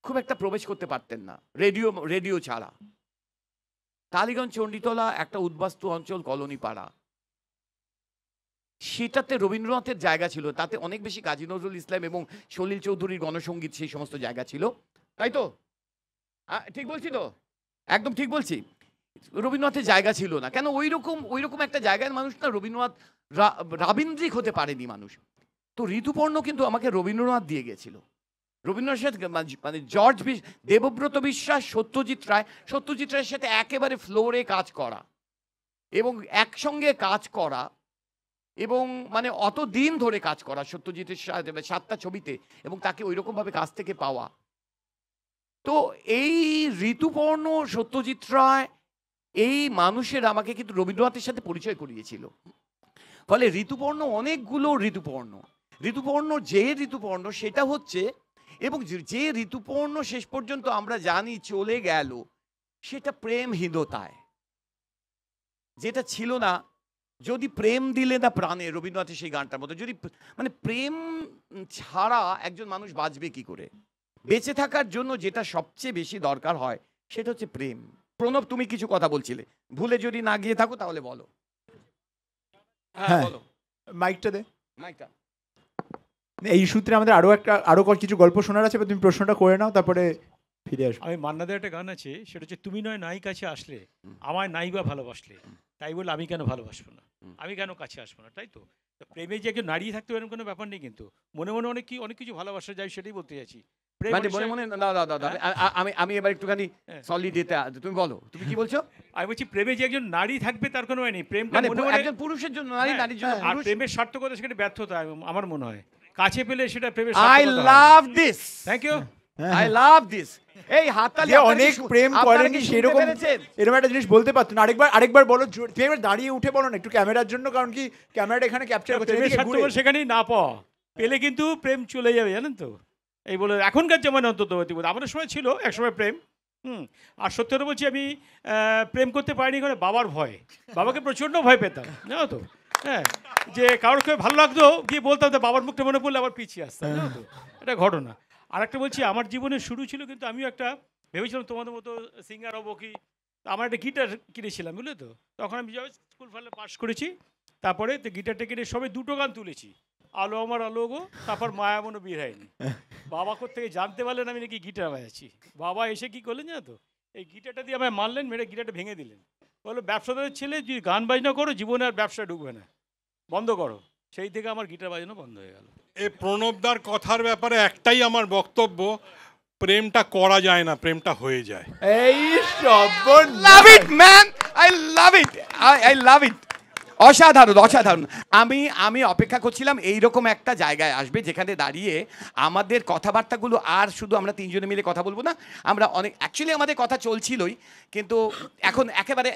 খুব একটা প্রবেশ করতে পারতেন না রেডিও ছাড়া। টালিগঞ্জ চণ্ডীতলা একটা উদ্বাস্তু অঞ্চল, কলোনি পাড়া, সেটাতে রবীন্দ্রনাথের জায়গা ছিল, তাতে অনেক বেশি কাজী নজরুল ইসলাম এবং সলিল চৌধুরীর গণসঙ্গীত, সেই সমস্ত জায়গা ছিল, তাই তো? ঠিক বলছি তো? একদম ঠিক বলছি। রবীন্দ্রনাথের জায়গা ছিল না কেন? ওইরকম একটা জায়গায় মানুষ না, রবীন্দ্রনাথ রাবীন্দ্রিক হতে পারেনি মানুষ। তো ঋতুপর্ণ কিন্তু আমাকে রবীন্দ্রনাথ দিয়ে গেছিল। রবীন্দ্রনাথের সাথে মানে দেবব্রত বিশ্বাস, সত্যজিৎ রায়ের সাথে একেবারে ফ্লোরে কাজ করা এবং একসঙ্গে কাজ করা এবং মানে অত দিন ধরে কাজ করা সত্যজিতের সাথে 7টা ছবিতে, এবং তাকে ওইরকম ভাবে কাছ থেকে পাওয়া। তো এই ঋতুপর্ণ, সত্যজিৎ রায়, এই মানুষের আমাকে কিন্তু রবীন্দ্রনাথের সাথে পরিচয় করিয়েছিল। ফলে ঋতুপর্ণ অনেকগুলো ঋতুপর্ণ যে ঋতুপর্ণ সেটা হচ্ছে, এবং যে ঋতুপর্ণ শেষ পর্যন্ত আমরা জানি চলে গেল, সেটা প্রেমহীনতায়, যেটা ছিল না। যদি প্রেম দিলে না প্রাণে, রবীন্দ্রনাথের সেই গানটার মতো, যদি মানে প্রেম ছাড়া একজন মানুষ বাঁচবে কি করে? বেঁচে থাকার জন্য যেটা সবচেয়ে বেশি দরকার হয় সেটা হচ্ছে প্রেম। প্রণব, তুমি কিছু কথা বলছিলে, ভুলে যদি না গিয়ে থাকো তাহলে বলো। হ্যাঁ বলো, মাইকটা দে। মাইকটা। এই সূত্রে আমাদের আরো কিছু গল্প শোনার আছে, তুমি প্রশ্নটা করে নাও, তারপরে ফিরে আসবো। আমি মান্নাদের একটা গান আছে, সেটা হচ্ছে তুমি নয় নাই কাছে আসলে, আমায় নাই বা ভালোবাসলে, তাই বলে আমি কেন ভালোবাসবো না, আমি কেন কাছে আসবো না, তাই তো? প্রেমে যে একজন নারী থাকতে পারেন কোনো ব্যাপার নেই, কিন্তু মনে মনে অনেক কিছু ভালোবাসা যায়, সেটাই বলতে চাইছি। আমি এবার একটুখানি সলিড, তুমি বলো, তুমি কি বলছো? আমি বলছি প্রেমে যে একজন নারী থাকবে তার কোনো নেই, প্রেম মানে একজন পুরুষের জন্য নারী, নারীর জন্য আর পুরুষ। প্রেমের সার্থকতা সেখানে ব্যর্থতা আমার মনে হয়, কাছে পেলে সেটা প্রেমের আই সার্থকতা হয়। Love this, thank you, I love this. এই হাততালি, যে অনেক প্রেম করেনি সেরকম এরকম একটা জিনিস বলতে পারতো না। আরেকবার বলো, তুমি এবার দাঁড়িয়ে উঠে বলো না একটু ক্যামেরার জন্য, কারণ কি ক্যামেরাটা এখানে ক্যাপচার করছে। প্রেমের সার্থকতা সেখানেই না পাওয়া, পেলে কিন্তু প্রেম চলে যাবে, জানেন তো? এই বলে এখনকার জামানে অন্তত আমাদের সময় ছিল একসময় প্রেম। আর সত্যি কথা বলছি, আমি প্রেম করতে পারিনি কারণ বাবার ভয়, বাবাকে প্রচণ্ড ভয় পেতাম, জানো তো? হ্যাঁ, যে কারোর ভালো লাগতো গিয়ে বলতাম, তো বাবার মুখটা মনে পড়লে আবার পিছিয়ে আসতাম, জানো তো? এটা ঘটনা। আর একটা বলছি, আমার জীবনের শুরু ছিল, কিন্তু আমিও একটা ভেবেছিলাম তোমাদের মতো সিঙ্গার হবো কি। আমার একটা গিটার কিনেছিলাম, বুঝলে তো? তখন আমি স্কুল ফালে পাস করেছি, তারপরে তো গিটারটা কিনে সবাই 2টো গান তুলেছি, আলো আমার আলো গো, তারপর মায়া মনো বিয়ে হয়নি। বাবা থেকে জানতে পারলেন আমি নাকি গিটার বাজাচ্ছি। বাবা এসে কি করলেন জানো তো? এই গিটারটা দিয়ে আমায় মারলেন, মেরে গিটারটা ভেঙে দিলেন। বললো ব্যবসাদারের ছেলে, যদি গান বাজনা করো জীবনে আর ব্যবসা ঢুকবে না, বন্ধ করো। সেই থেকে আমার গিটার বাজানো বন্ধ হয়ে গেল। এই প্রণবদার কথার ব্যাপারে একটাই আমার বক্তব্য, প্রেমটা করা যায় না, প্রেমটা হয়ে যায়। এই শব্দ, love it man, I love it, I love it. অসাধারণ। আমি অপেক্ষা করছিলাম এইরকম একটা জায়গায় আসবে, যেখানে দাঁড়িয়ে আমাদের কথাবার্তাগুলো আর শুধু আমরা 3জনে মিলে কথা বলবো না, আমরা অ্যাকচুয়ালি আমাদের কথা চলছিলই, কিন্তু এখন একেবারে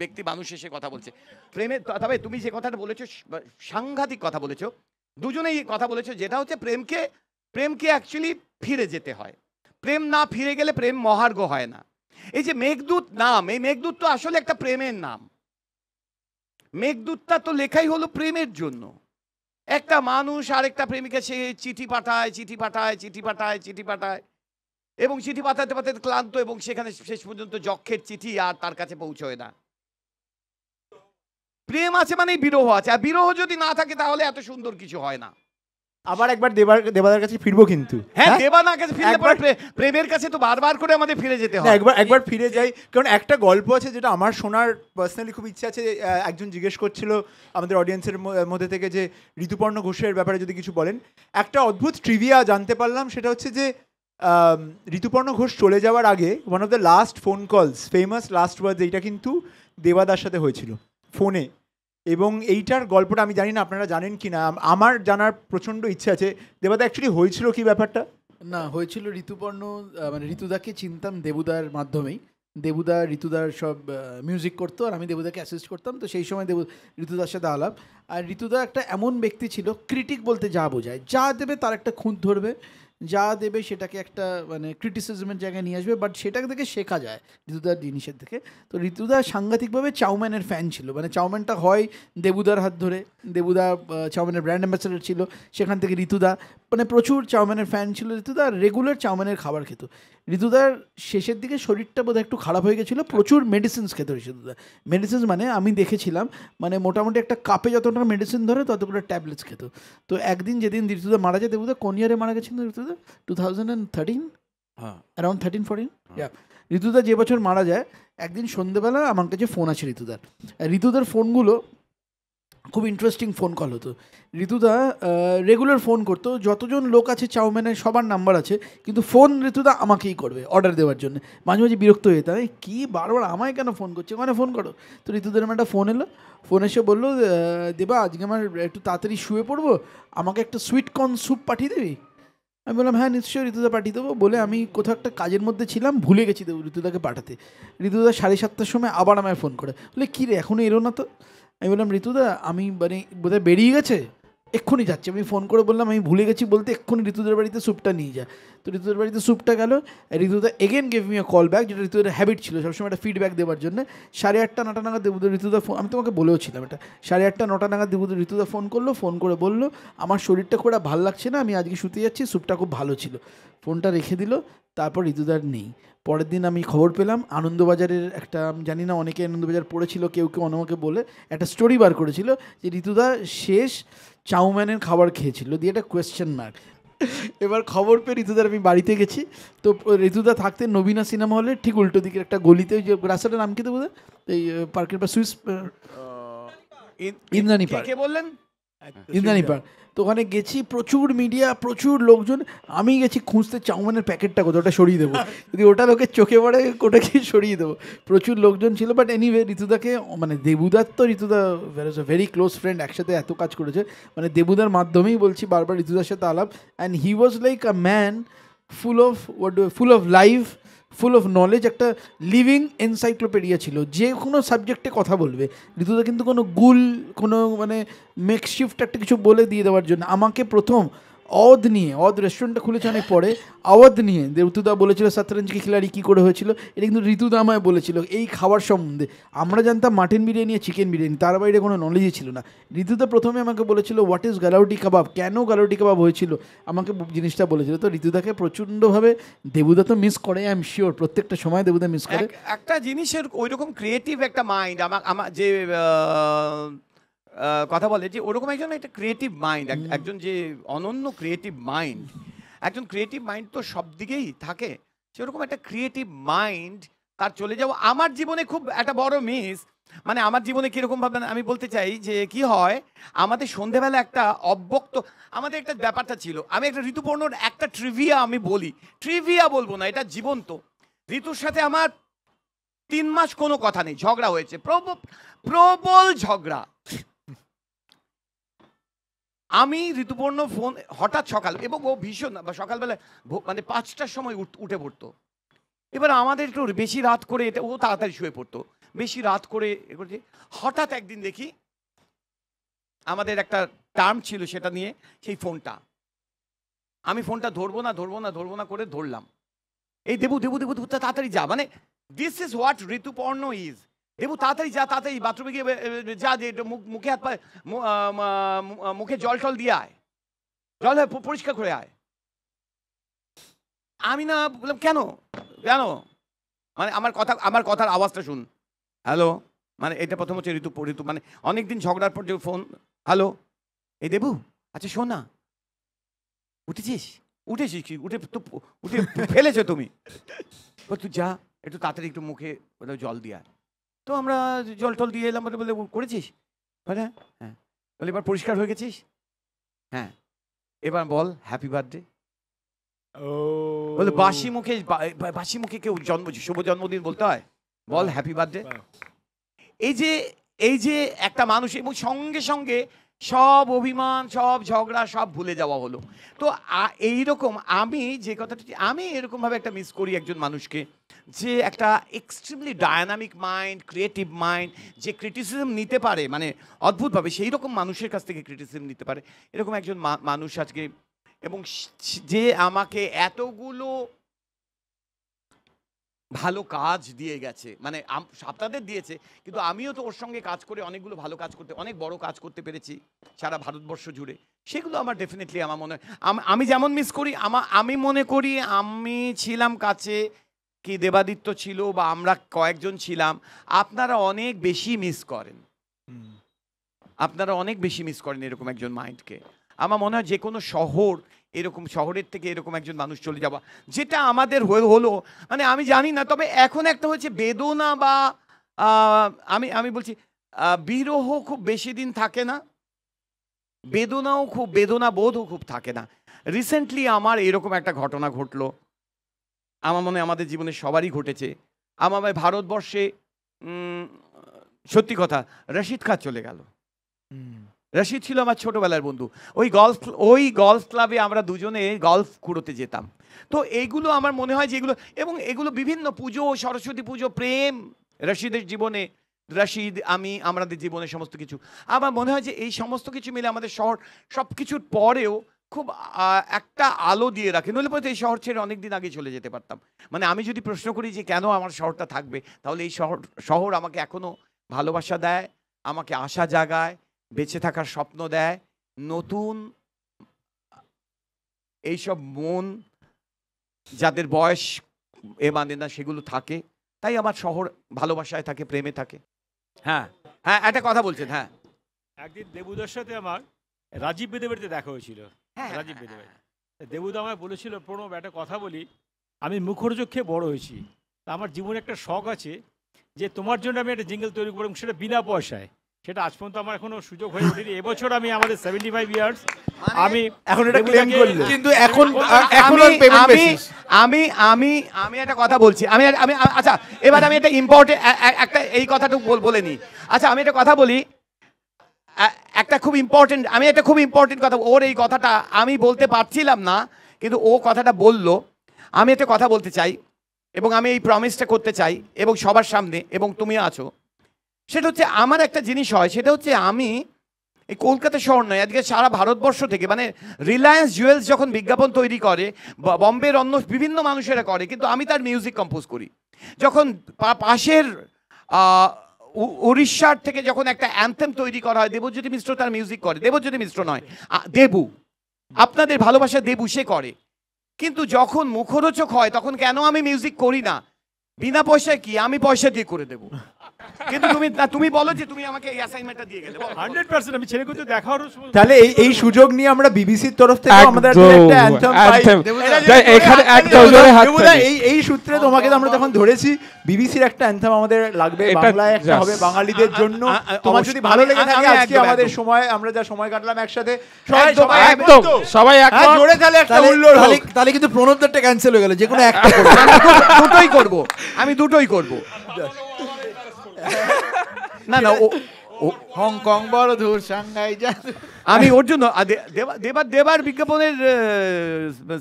ব্যক্তি মানুষ এসে কথা বলছে প্রেমে। তবে তুমি যে কথাটা বলেছো, সাংঘাতিক কথা বলেছো, দুজনেই কথা বলেছো, যেটা হচ্ছে প্রেমকে অ্যাকচুয়ালি ফিরে যেতে হয়। প্রেম না ফিরে গেলে প্রেম মহার্ঘ হয় না। এই যে মেঘদূত নাম, এই মেঘদূত তো আসলে একটা প্রেমের নাম। মেঘদূতটা তো লেখাই হলো প্রেমের জন্য। একটা মানুষ আরেকটা প্রেমিকা, সে চিঠি পাঠায় এবং চিঠি পাঠাতে ক্লান্ত, এবং সেখানে শেষ পর্যন্ত যক্ষের চিঠি আর তার কাছে পৌঁছয় না। প্রেম আছে মানে বিরহ আছে, আর বিরহ যদি না থাকে তাহলে এত সুন্দর কিছু হয় না। আবার একবার দেবাদার কাছে ফিরবো কিন্তু। হ্যাঁ, দেবানার কাছে ফিরলে একবার- পরে প্রেমের কাছে তো বারবার করে আমাদের ফিরে যেতে না, হয়। একবার ফিরে যাই, কারণ একটা গল্প আছে যেটা আমার শোনার পার্সোনালি খুব ইচ্ছে আছে। একজন জিজ্ঞেস করছিল আমাদের অডিয়েন্সের মধ্যে থেকে যে ঋতুপর্ণ ঘোষের ব্যাপারে যদি কিছু বলেন। একটা অদ্ভুত ট্রিভিয়া জানতে পারলাম, সেটা হচ্ছে যে ঋতুপর্ণ ঘোষ চলে যাওয়ার আগে one of the last phone calls, famous last ওয়ার্ডস, এইটা কিন্তু দেবাদার সাথে হয়েছিল ফোনে। এবং এইটার গল্পটা আমি জানি না আপনারা জানেন কি না, আমার জানার প্রচণ্ড ইচ্ছে আছে। দেবাদা অ্যাকচুয়ালি হয়েছিল কি ব্যাপারটা? না, হয়েছিল ঋতুপর্ণ মানে ঋতুদাকে চিনতাম দেবুদার মাধ্যমেই। দেবুদা ঋতুদার সব মিউজিক করতো আর আমি দেবুদাকে অ্যাসিস্ট করতাম, তো সেই সময় ঋতুদার সাথে আলাপ। আর ঋতুদা একটা এমন ব্যক্তি ছিল, ক্রিটিক বলতে যা বোঝায়, যা দেবে তার একটা খুঁত ধরবে, যা দেবে সেটাকে একটা মানে ক্রিটিসিজমের জায়গায় নিয়ে আসবে, বাট সেটা থেকে শেখা যায় ঋতুদার জিনিসের থেকে। তো ঋতুদা সাংঘাতিকভাবে চাউম্যানের ফ্যান ছিল, মানে চাউম্যানটা হয় দেবুদার হাত ধরে, দেবুদা চাউম্যানের ব্র্যান্ড অ্যাম্বাসেডর ছিল, সেখান থেকে ঋতুদা মানে প্রচুর চাউম্যানের ফ্যান ছিল ঋতুদা, আর রেগুলার চাউম্যানের খাবার খেত। ঋতুদার শেষের দিকে শরীরটা বোধহয় একটু খারাপ হয়ে গেছিলো, প্রচুর মেডিসিনস খেত ঋতুদা। মেডিসিনস মানে আমি দেখেছিলাম মানে মোটামুটি একটা কাপে যতটা মেডিসিন ধরে ততগুলো ট্যাবলেটস খেত। তো একদিন যেদিন ঋতুদা মারা যায়, দেবুদা কোন ইয়ারে মারা গেছিল ঋতুদা? 2013, অ্যারাউন্ড 13-14। ঋতুদা যে বছর মারা যায়, একদিন সন্ধ্যেবেলা আমার কাছে ফোন আছে ঋতুদার। ঋতুদার ফোনগুলো খুব ইন্টারেস্টিং ফোন কল হতো। ঋতুদা রেগুলার ফোন করতো, যতজন লোক আছে চাউম্যানের সবার নাম্বার আছে, কিন্তু ফোন ঋতুদা আমাকেই করবে অর্ডার দেওয়ার জন্য। মাঝে মাঝে বিরক্ত হয়ে যেতাম, কি বারবার আমায় কেন ফোন করছে, ওখানে ফোন করো। তো ঋতুদার একটা ফোন এলো, ফোন এসে বললো, দেবা আজকে আমার একটু তাড়াতাড়ি শুয়ে পড়বো, আমাকে একটা সুইট কর্ন স্যুপ পাঠিয়ে দিবি? আমি বললাম হ্যাঁ নিশ্চয়ই ঋতুদা পাঠিয়ে দেবো। বলে আমি কোথাও একটা কাজের মধ্যে ছিলাম, ভুলে গেছি ঋতুদাকে পাঠাতে। ঋতুদা 7:30টার সময় আবার আমায় ফোন করে, বলে কী রে এখনও এলো না তো? আমি বললাম ঋতুদা আমি মানে বোধহয় বেরিয়ে গেছে, এক্ষুনি যাচ্ছে। আমি ফোন করে বললাম আমি ভুলে গেছি বলতে, এক্ষুনি ঋতুদের বাড়িতে স্যুপটা নিয়ে যা। তো ঋতুদের বাড়িতে স্যুপটা গেল, ঋতুদা again gave me a call back, যেটা ঋতুদের হ্যাবিট ছিল সবসময় একটা ফিডব্যাক দেওয়ার জন্য। 8:30-9টা নাগাদ ঋতুদা ফোন, আমি তোমাকে বলেও ছিলাম এটা, 8:30-9টা নাগাদ ঋতুদা ফোন করলো, ফোন করে বললো আমার শরীরটা খুব একটা ভালো লাগছে না, আমি আজকে শুতে যাচ্ছি, স্যুপটা খুব ভালো ছিল। ফোনটা রেখে দিল। তারপর ঋতুদার নেই। পরের দিন আমি খবর পেলাম আনন্দবাজারের একটা, আমি জানি না অনেকে আনন্দবাজার পড়েছিল, কেউ কেউ আমাকে বলে একটা স্টোরি বার করেছিল যে ঋতুদা শেষ চাউম্যানের খাবার খেয়েছিল, দিয়ে একটা কোয়েশ্চেন মার্ক। এবার খবর পেয়ে ঋতুদার আমি বাড়িতে গেছি। তো ঋতুদা থাকতে নবীনা সিনেমা হলে ঠিক উল্টো দিকের একটা গলিতে, ওই যে রাস্তাটার নাম কি দেবো, এই পার্কের পর সুইস ইন্দ্রাণী পার্ক, কে বললেন? ইন্দ্রাণী পার্ক। তো ওখানে গেছি, প্রচুর মিডিয়া, প্রচুর লোকজন। আমি গেছি খুঁজতে চাউম্যানের প্যাকেটটা কোথাও, ওটা সরিয়ে দেবো, যদি ওটা লোকের চোখে পড়ে ওটা কি সরিয়ে দেবো। প্রচুর লোকজন ছিল। বাট এনিওয়ে ঋতুদাকে মানে দেবুদার তো ঋতুদা ভেরি ক্লোজ ফ্রেন্ড, একসাথে এত কাজ করেছে, মানে দেবুদার মাধ্যমেই বলছি বারবার ঋতুদার সাথে আলাপ। And he was like a man full of life, full of knowledge, একটা লিভিং এনসাইক্লোপিডিয়া ছিল, যে কোনো সাবজেক্টে কথা বলবে ঋতুদা, কিন্তু কোনো কোনো মানে মেকশিফট একটা কিছু বলে দিয়ে দেওয়ার জন্য। আমাকে প্রথম অদ রেস্টুরেন্টটা খুলেছে অনেক পরে, আওয়াদ নিয়ে ঋতুদা বলেছিল শতরঞ্জ কি খিলাড়ি কী করে হয়েছিল, এটা কিন্তু ঋতুদা আমায় বলেছিল এই খাবার সম্বন্ধে। আমরা জানতাম মাটন বিরিয়ানি আর চিকেন বিরিয়ানি, তার বাইরে কোনো নলেজই ছিল না। ঋতুদা প্রথমে আমাকে বলেছিল হোয়াট ইজ গালাউটি কাবাব, কেন গালাউটি কাবাব হয়েছিল, আমাকে জিনিসটা বলেছিল। তো ঋতুদাকে প্রচণ্ডভাবে দেবুদা তো মিস করে, আই এম শিওর, প্রত্যেকটা সময় দেবুদা মিস করে। একটা জিনিসের ওইরকম ক্রিয়েটিভ একটা মাইন্ড, আমার যে কথা বলে যে ওরকম একজন একটা ক্রিয়েটিভ মাইন্ড, একজন যে অনন্য ক্রিয়েটিভ মাইন্ড, একজন ক্রিয়েটিভ মাইন্ড তো সব দিকেই থাকে, সেরকম একটা ক্রিয়েটিভ মাইন্ড তার চলে যাওয়া আমার জীবনে খুব একটা বড় মিস। মানে আমার জীবনে কীরকম ভাবে আমি বলতে চাই যে কি হয়, আমাদের সন্ধেবেলা একটা অব্যক্ত আমাদের একটা ব্যাপারটা ছিল। আমি একটা ঋতুপর্ণর একটা ট্রিভিয়া আমি বলি, ট্রিভিয়া বলবো না, এটা জীবন্ত। ঋতুর সাথে আমার 3 মাস কোনো কথা নেই, ঝগড়া হয়েছে, প্রবল ঝগড়া। আমি ঋতুপর্ণ ফোন হঠাৎ সকাল, এবং ও ভীষণ সকালবেলা মানে 5টার সময় উঠে পড়তো। এবার আমাদের একটু বেশি রাত করে, এটা ও তাড়াতাড়ি শুয়ে পড়তো, বেশি রাত করে এ করছে। হঠাৎ একদিন দেখি আমাদের একটা টার্ম ছিল সেটা নিয়ে, সেই ফোনটা আমি ফোনটা ধরবো না করে ধরলাম। এই দেবু তাড়াতাড়ি যা, মানে this is what Rituparno is. Debu তাড়াতাড়ি যা, তাড়াতাড়ি বাথরুমে গিয়ে যা, যে মুখে হাত পায়ে মুখে জল টল দিয়ে আয়, জল পরিষ্কার করে আয়। আমি না বললাম কেন, মানে আমার কথার আওয়াজটা শুন, হ্যালো, মানে এটা প্রথম হচ্ছে ঋতু মানে অনেকদিন ঝগড়ার পর যে ফোন, হ্যালো এই দেবু, আচ্ছা শোন না, উঠেছিস উঠেছিস কি উঠে তো উঠে ফেলেছো তুমি, তুই যা একটু তাড়াতাড়ি একটু মুখে জল দিয়া। তো আমরা জল টল দিয়ে এলাম, বলে করেছিস, বলে হ্যাঁ। বলে এবার পরিষ্কার হয়ে গেছিস, হ্যাঁ এবার বল হ্যাপি বার্থডে। বলে বাসি মুখে কেউ শুভ জন্মদিন বলতে হয়, বল হ্যাপি বার্থডে। এই যে একটা মানুষ, এবং সঙ্গে সঙ্গে সব অভিমান, সব ঝগড়া, সব ভুলে যাওয়া হলো। তো এইরকম আমি যে কথাটা, আমি এরকমভাবে একটা মিস করি একজন মানুষকে, যে একটা extremely dynamic mind, creative mind, যে ক্রিটিসিজম নিতে পারে, মানে অদ্ভুতভাবে সেই রকম মানুষের কাছ থেকে ক্রিটিসিজম নিতে পারে, এরকম একজন মানুষ আজকে, এবং যে আমাকে এতগুলো ভালো কাজ দিয়ে গেছে, মানে আপনাদের দিয়েছে, কিন্তু আমিও তো ওর সঙ্গে কাজ করে অনেকগুলো ভালো কাজ করতে, অনেক বড় কাজ করতে পেরেছি সারা ভারতবর্ষ জুড়ে। সেগুলো আমার ডেফিনেটলি আমার মনে হয়, আমি যেমন মিস করি, আমি মনে করি আমি ছিলাম কাছে, কি দেবাদিত্য ছিল, বা আমরা কয়েকজন ছিলাম, আপনারা অনেক বেশি মিস করেন, আপনারা অনেক বেশি মিস করেন এরকম একজন মাইন্ডকে। আমার মনে হয় যে কোনো শহর, এরকম শহরের থেকে এরকম একজন মানুষ চলে যাওয়া, যেটা আমাদের হলো, মানে আমি জানি না, তবে এখন একটা হচ্ছে বেদনা, বা আমি বলছি বিরহ খুব বেশি দিন থাকে না, বেদনা বোধও খুব থাকে না। রিসেন্টলি আমার এরকম একটা ঘটনা ঘটলো, আমার মনে হয় আমাদের জীবনে সবারই ঘটেছে। আমার ভারতবর্ষে সত্যি কথা, রশিদ খান চলে গেল। রশিদ ছিল আমার ছোটবেলার বন্ধু, ওই গলফ ক্লাবে আমরা দুজনে গলফ কুড়োতে যেতাম। তো এইগুলো আমার মনে হয় যে এগুলো, এবং এগুলো বিভিন্ন পুজো, সরস্বতী পুজো, প্রেম, রশিদের জীবনে, রশিদ, আমাদের জীবনে সমস্ত কিছু, আমার মনে হয় যে এই সমস্ত কিছু মিলে আমাদের শহর সব কিছুর পরেও খুব একটা আলো দিয়ে রাখে, নইলে পরে এই শহর ছেড়ে অনেক দিন আগে চলে যেতে পারতাম। মানে আমি যদি প্রশ্ন করি যে কেন আমার শহরটা থাকবে, তাহলে এই শহর আমাকে এখনো ভালোবাসা দেয়, আমাকে আশা জাগায়, বেঁচে থাকার স্বপ্ন দেয়, নতুন এইসব মন যাদের বয়স মানে না সেগুলো থাকে, তাই আমার শহর ভালোবাসায় থাকে, প্রেমে থাকে। হ্যাঁ হ্যাঁ, একটা কথা বলছেন। হ্যাঁ, একদিন দেবুদার সাথে আমার রাজীব বেদেবাড়িতে দেখা হয়েছিল। রাজীব বেদেবাড়ি, দেবুদা আমায় বলেছিল, প্রণব একটা কথা বলি, আমি মুখরোচক খেয়ে বড় হয়েছি, আমার জীবনে একটা শখ আছে যে তোমার জন্য আমি একটা জিঙ্গল তৈরি করব, সেটা বিনা পয়সায়। সেটা আজ পর্যন্ত আমার এখনো সুযোগ হয়ে ওঠেনি। এবছর আমি আমাদের 75 ইয়ার্স, আমি এখন এটা ক্লেম করলে, কিন্তু এখন আমি একটা কথা বলছি, আমি আচ্ছা, এবার আমি একটা ইম্পর্টেন্ট একটা এই কথাটুকু বলে নিই। আচ্ছা, আমি একটা কথা বলি, একটা খুব ইম্পর্টেন্ট কথা। ওর এই কথাটা আমি বলতে পারছিলাম না, কিন্তু ও কথাটা বললো। আমি একটা কথা বলতে চাই, এবং আমি এই প্রমিসটা করতে চাই, এবং সবার সামনে, এবং তুমি আছো। সেটা হচ্ছে, আমার একটা জিনিস হয়, সেটা হচ্ছে আমি এই কলকাতা শহর নয়, আজকে সারা ভারতবর্ষ থেকে, মানে রিলায়েন্স জুয়েলস যখন বিজ্ঞাপন তৈরি করে, বম্বের অন্য বিভিন্ন মানুষেরা করে, কিন্তু আমি তার মিউজিক কম্পোজ করি। যখন পাশের উড়িষ্যার থেকে যখন একটা অ্যান্থেম তৈরি করা হয়, দেবজ্যোতি মিশ্র তার মিউজিক করে, দেবজ্যোতি মিশ্র নয়, দেবু, আপনাদের ভালোবাসা দেবু, সে করে। কিন্তু যখন মুখরোচক হয়, তখন কেন আমি মিউজিক করি না? বিনা পয়সায় কি, আমি পয়সা দিয়ে করে দেবো। কিন্তু তুমি বলো যে তুমি আমাকে এই অ্যাসাইনমেন্টটা দিয়ে গেলে, 100% আমি ছেলে কিন্তু দেখার। তাহলে এই সুযোগ নিয়ে আমরা বিবিসির তরফ থেকে আমাদের একটা অ্যানথেম পাই। এখানে একদম জোরে হাত তালি। এই সূত্রে তোমাকে তো আমরা তখন ধরেছি, বিবিসির একটা অ্যানথেম আমাদের লাগবে, বাংলায় একটা হবে বাঙালিদের জন্য। তোমার যদি ভালো লেগে থাকে, আজকে আমাদের সময়, আমরা যা সময় কাটলাম একসাথে, সবাই একদম জোরে তাহলে একটা উল্লোড় হোক। তাহলে কিন্তু প্রণবদারটা ক্যান্সেল হয়ে গেল, যে কোনো একটা আমি দুটোই করব। না হংকং বড় দূর, সাংহাই যা, আমি ওর জন্য দেবার বিজ্ঞাপনের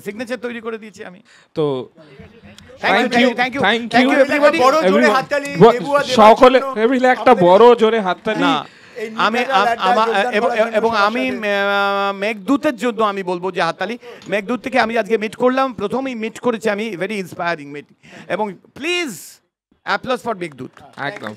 সিগনেচার তৈরি করে দিয়েছি আমি। তো থ্যাংক ইউ এভরিবডি, বড় জোরে হাততালি সকলে মিলে একটা বড় জোরে হাততালি। এবং আমি মেঘদূতের জন্য আমি বলবো যে হাততালি। মেঘদূত থেকে আমি আজকে মিট করলাম, প্রথমেই মিট করেছি আমি, ভেরি ইন্সপায়ারিং মিট, এবং প্লিজ অ্যাপ্লজ ফর মেঘদূত। একদম।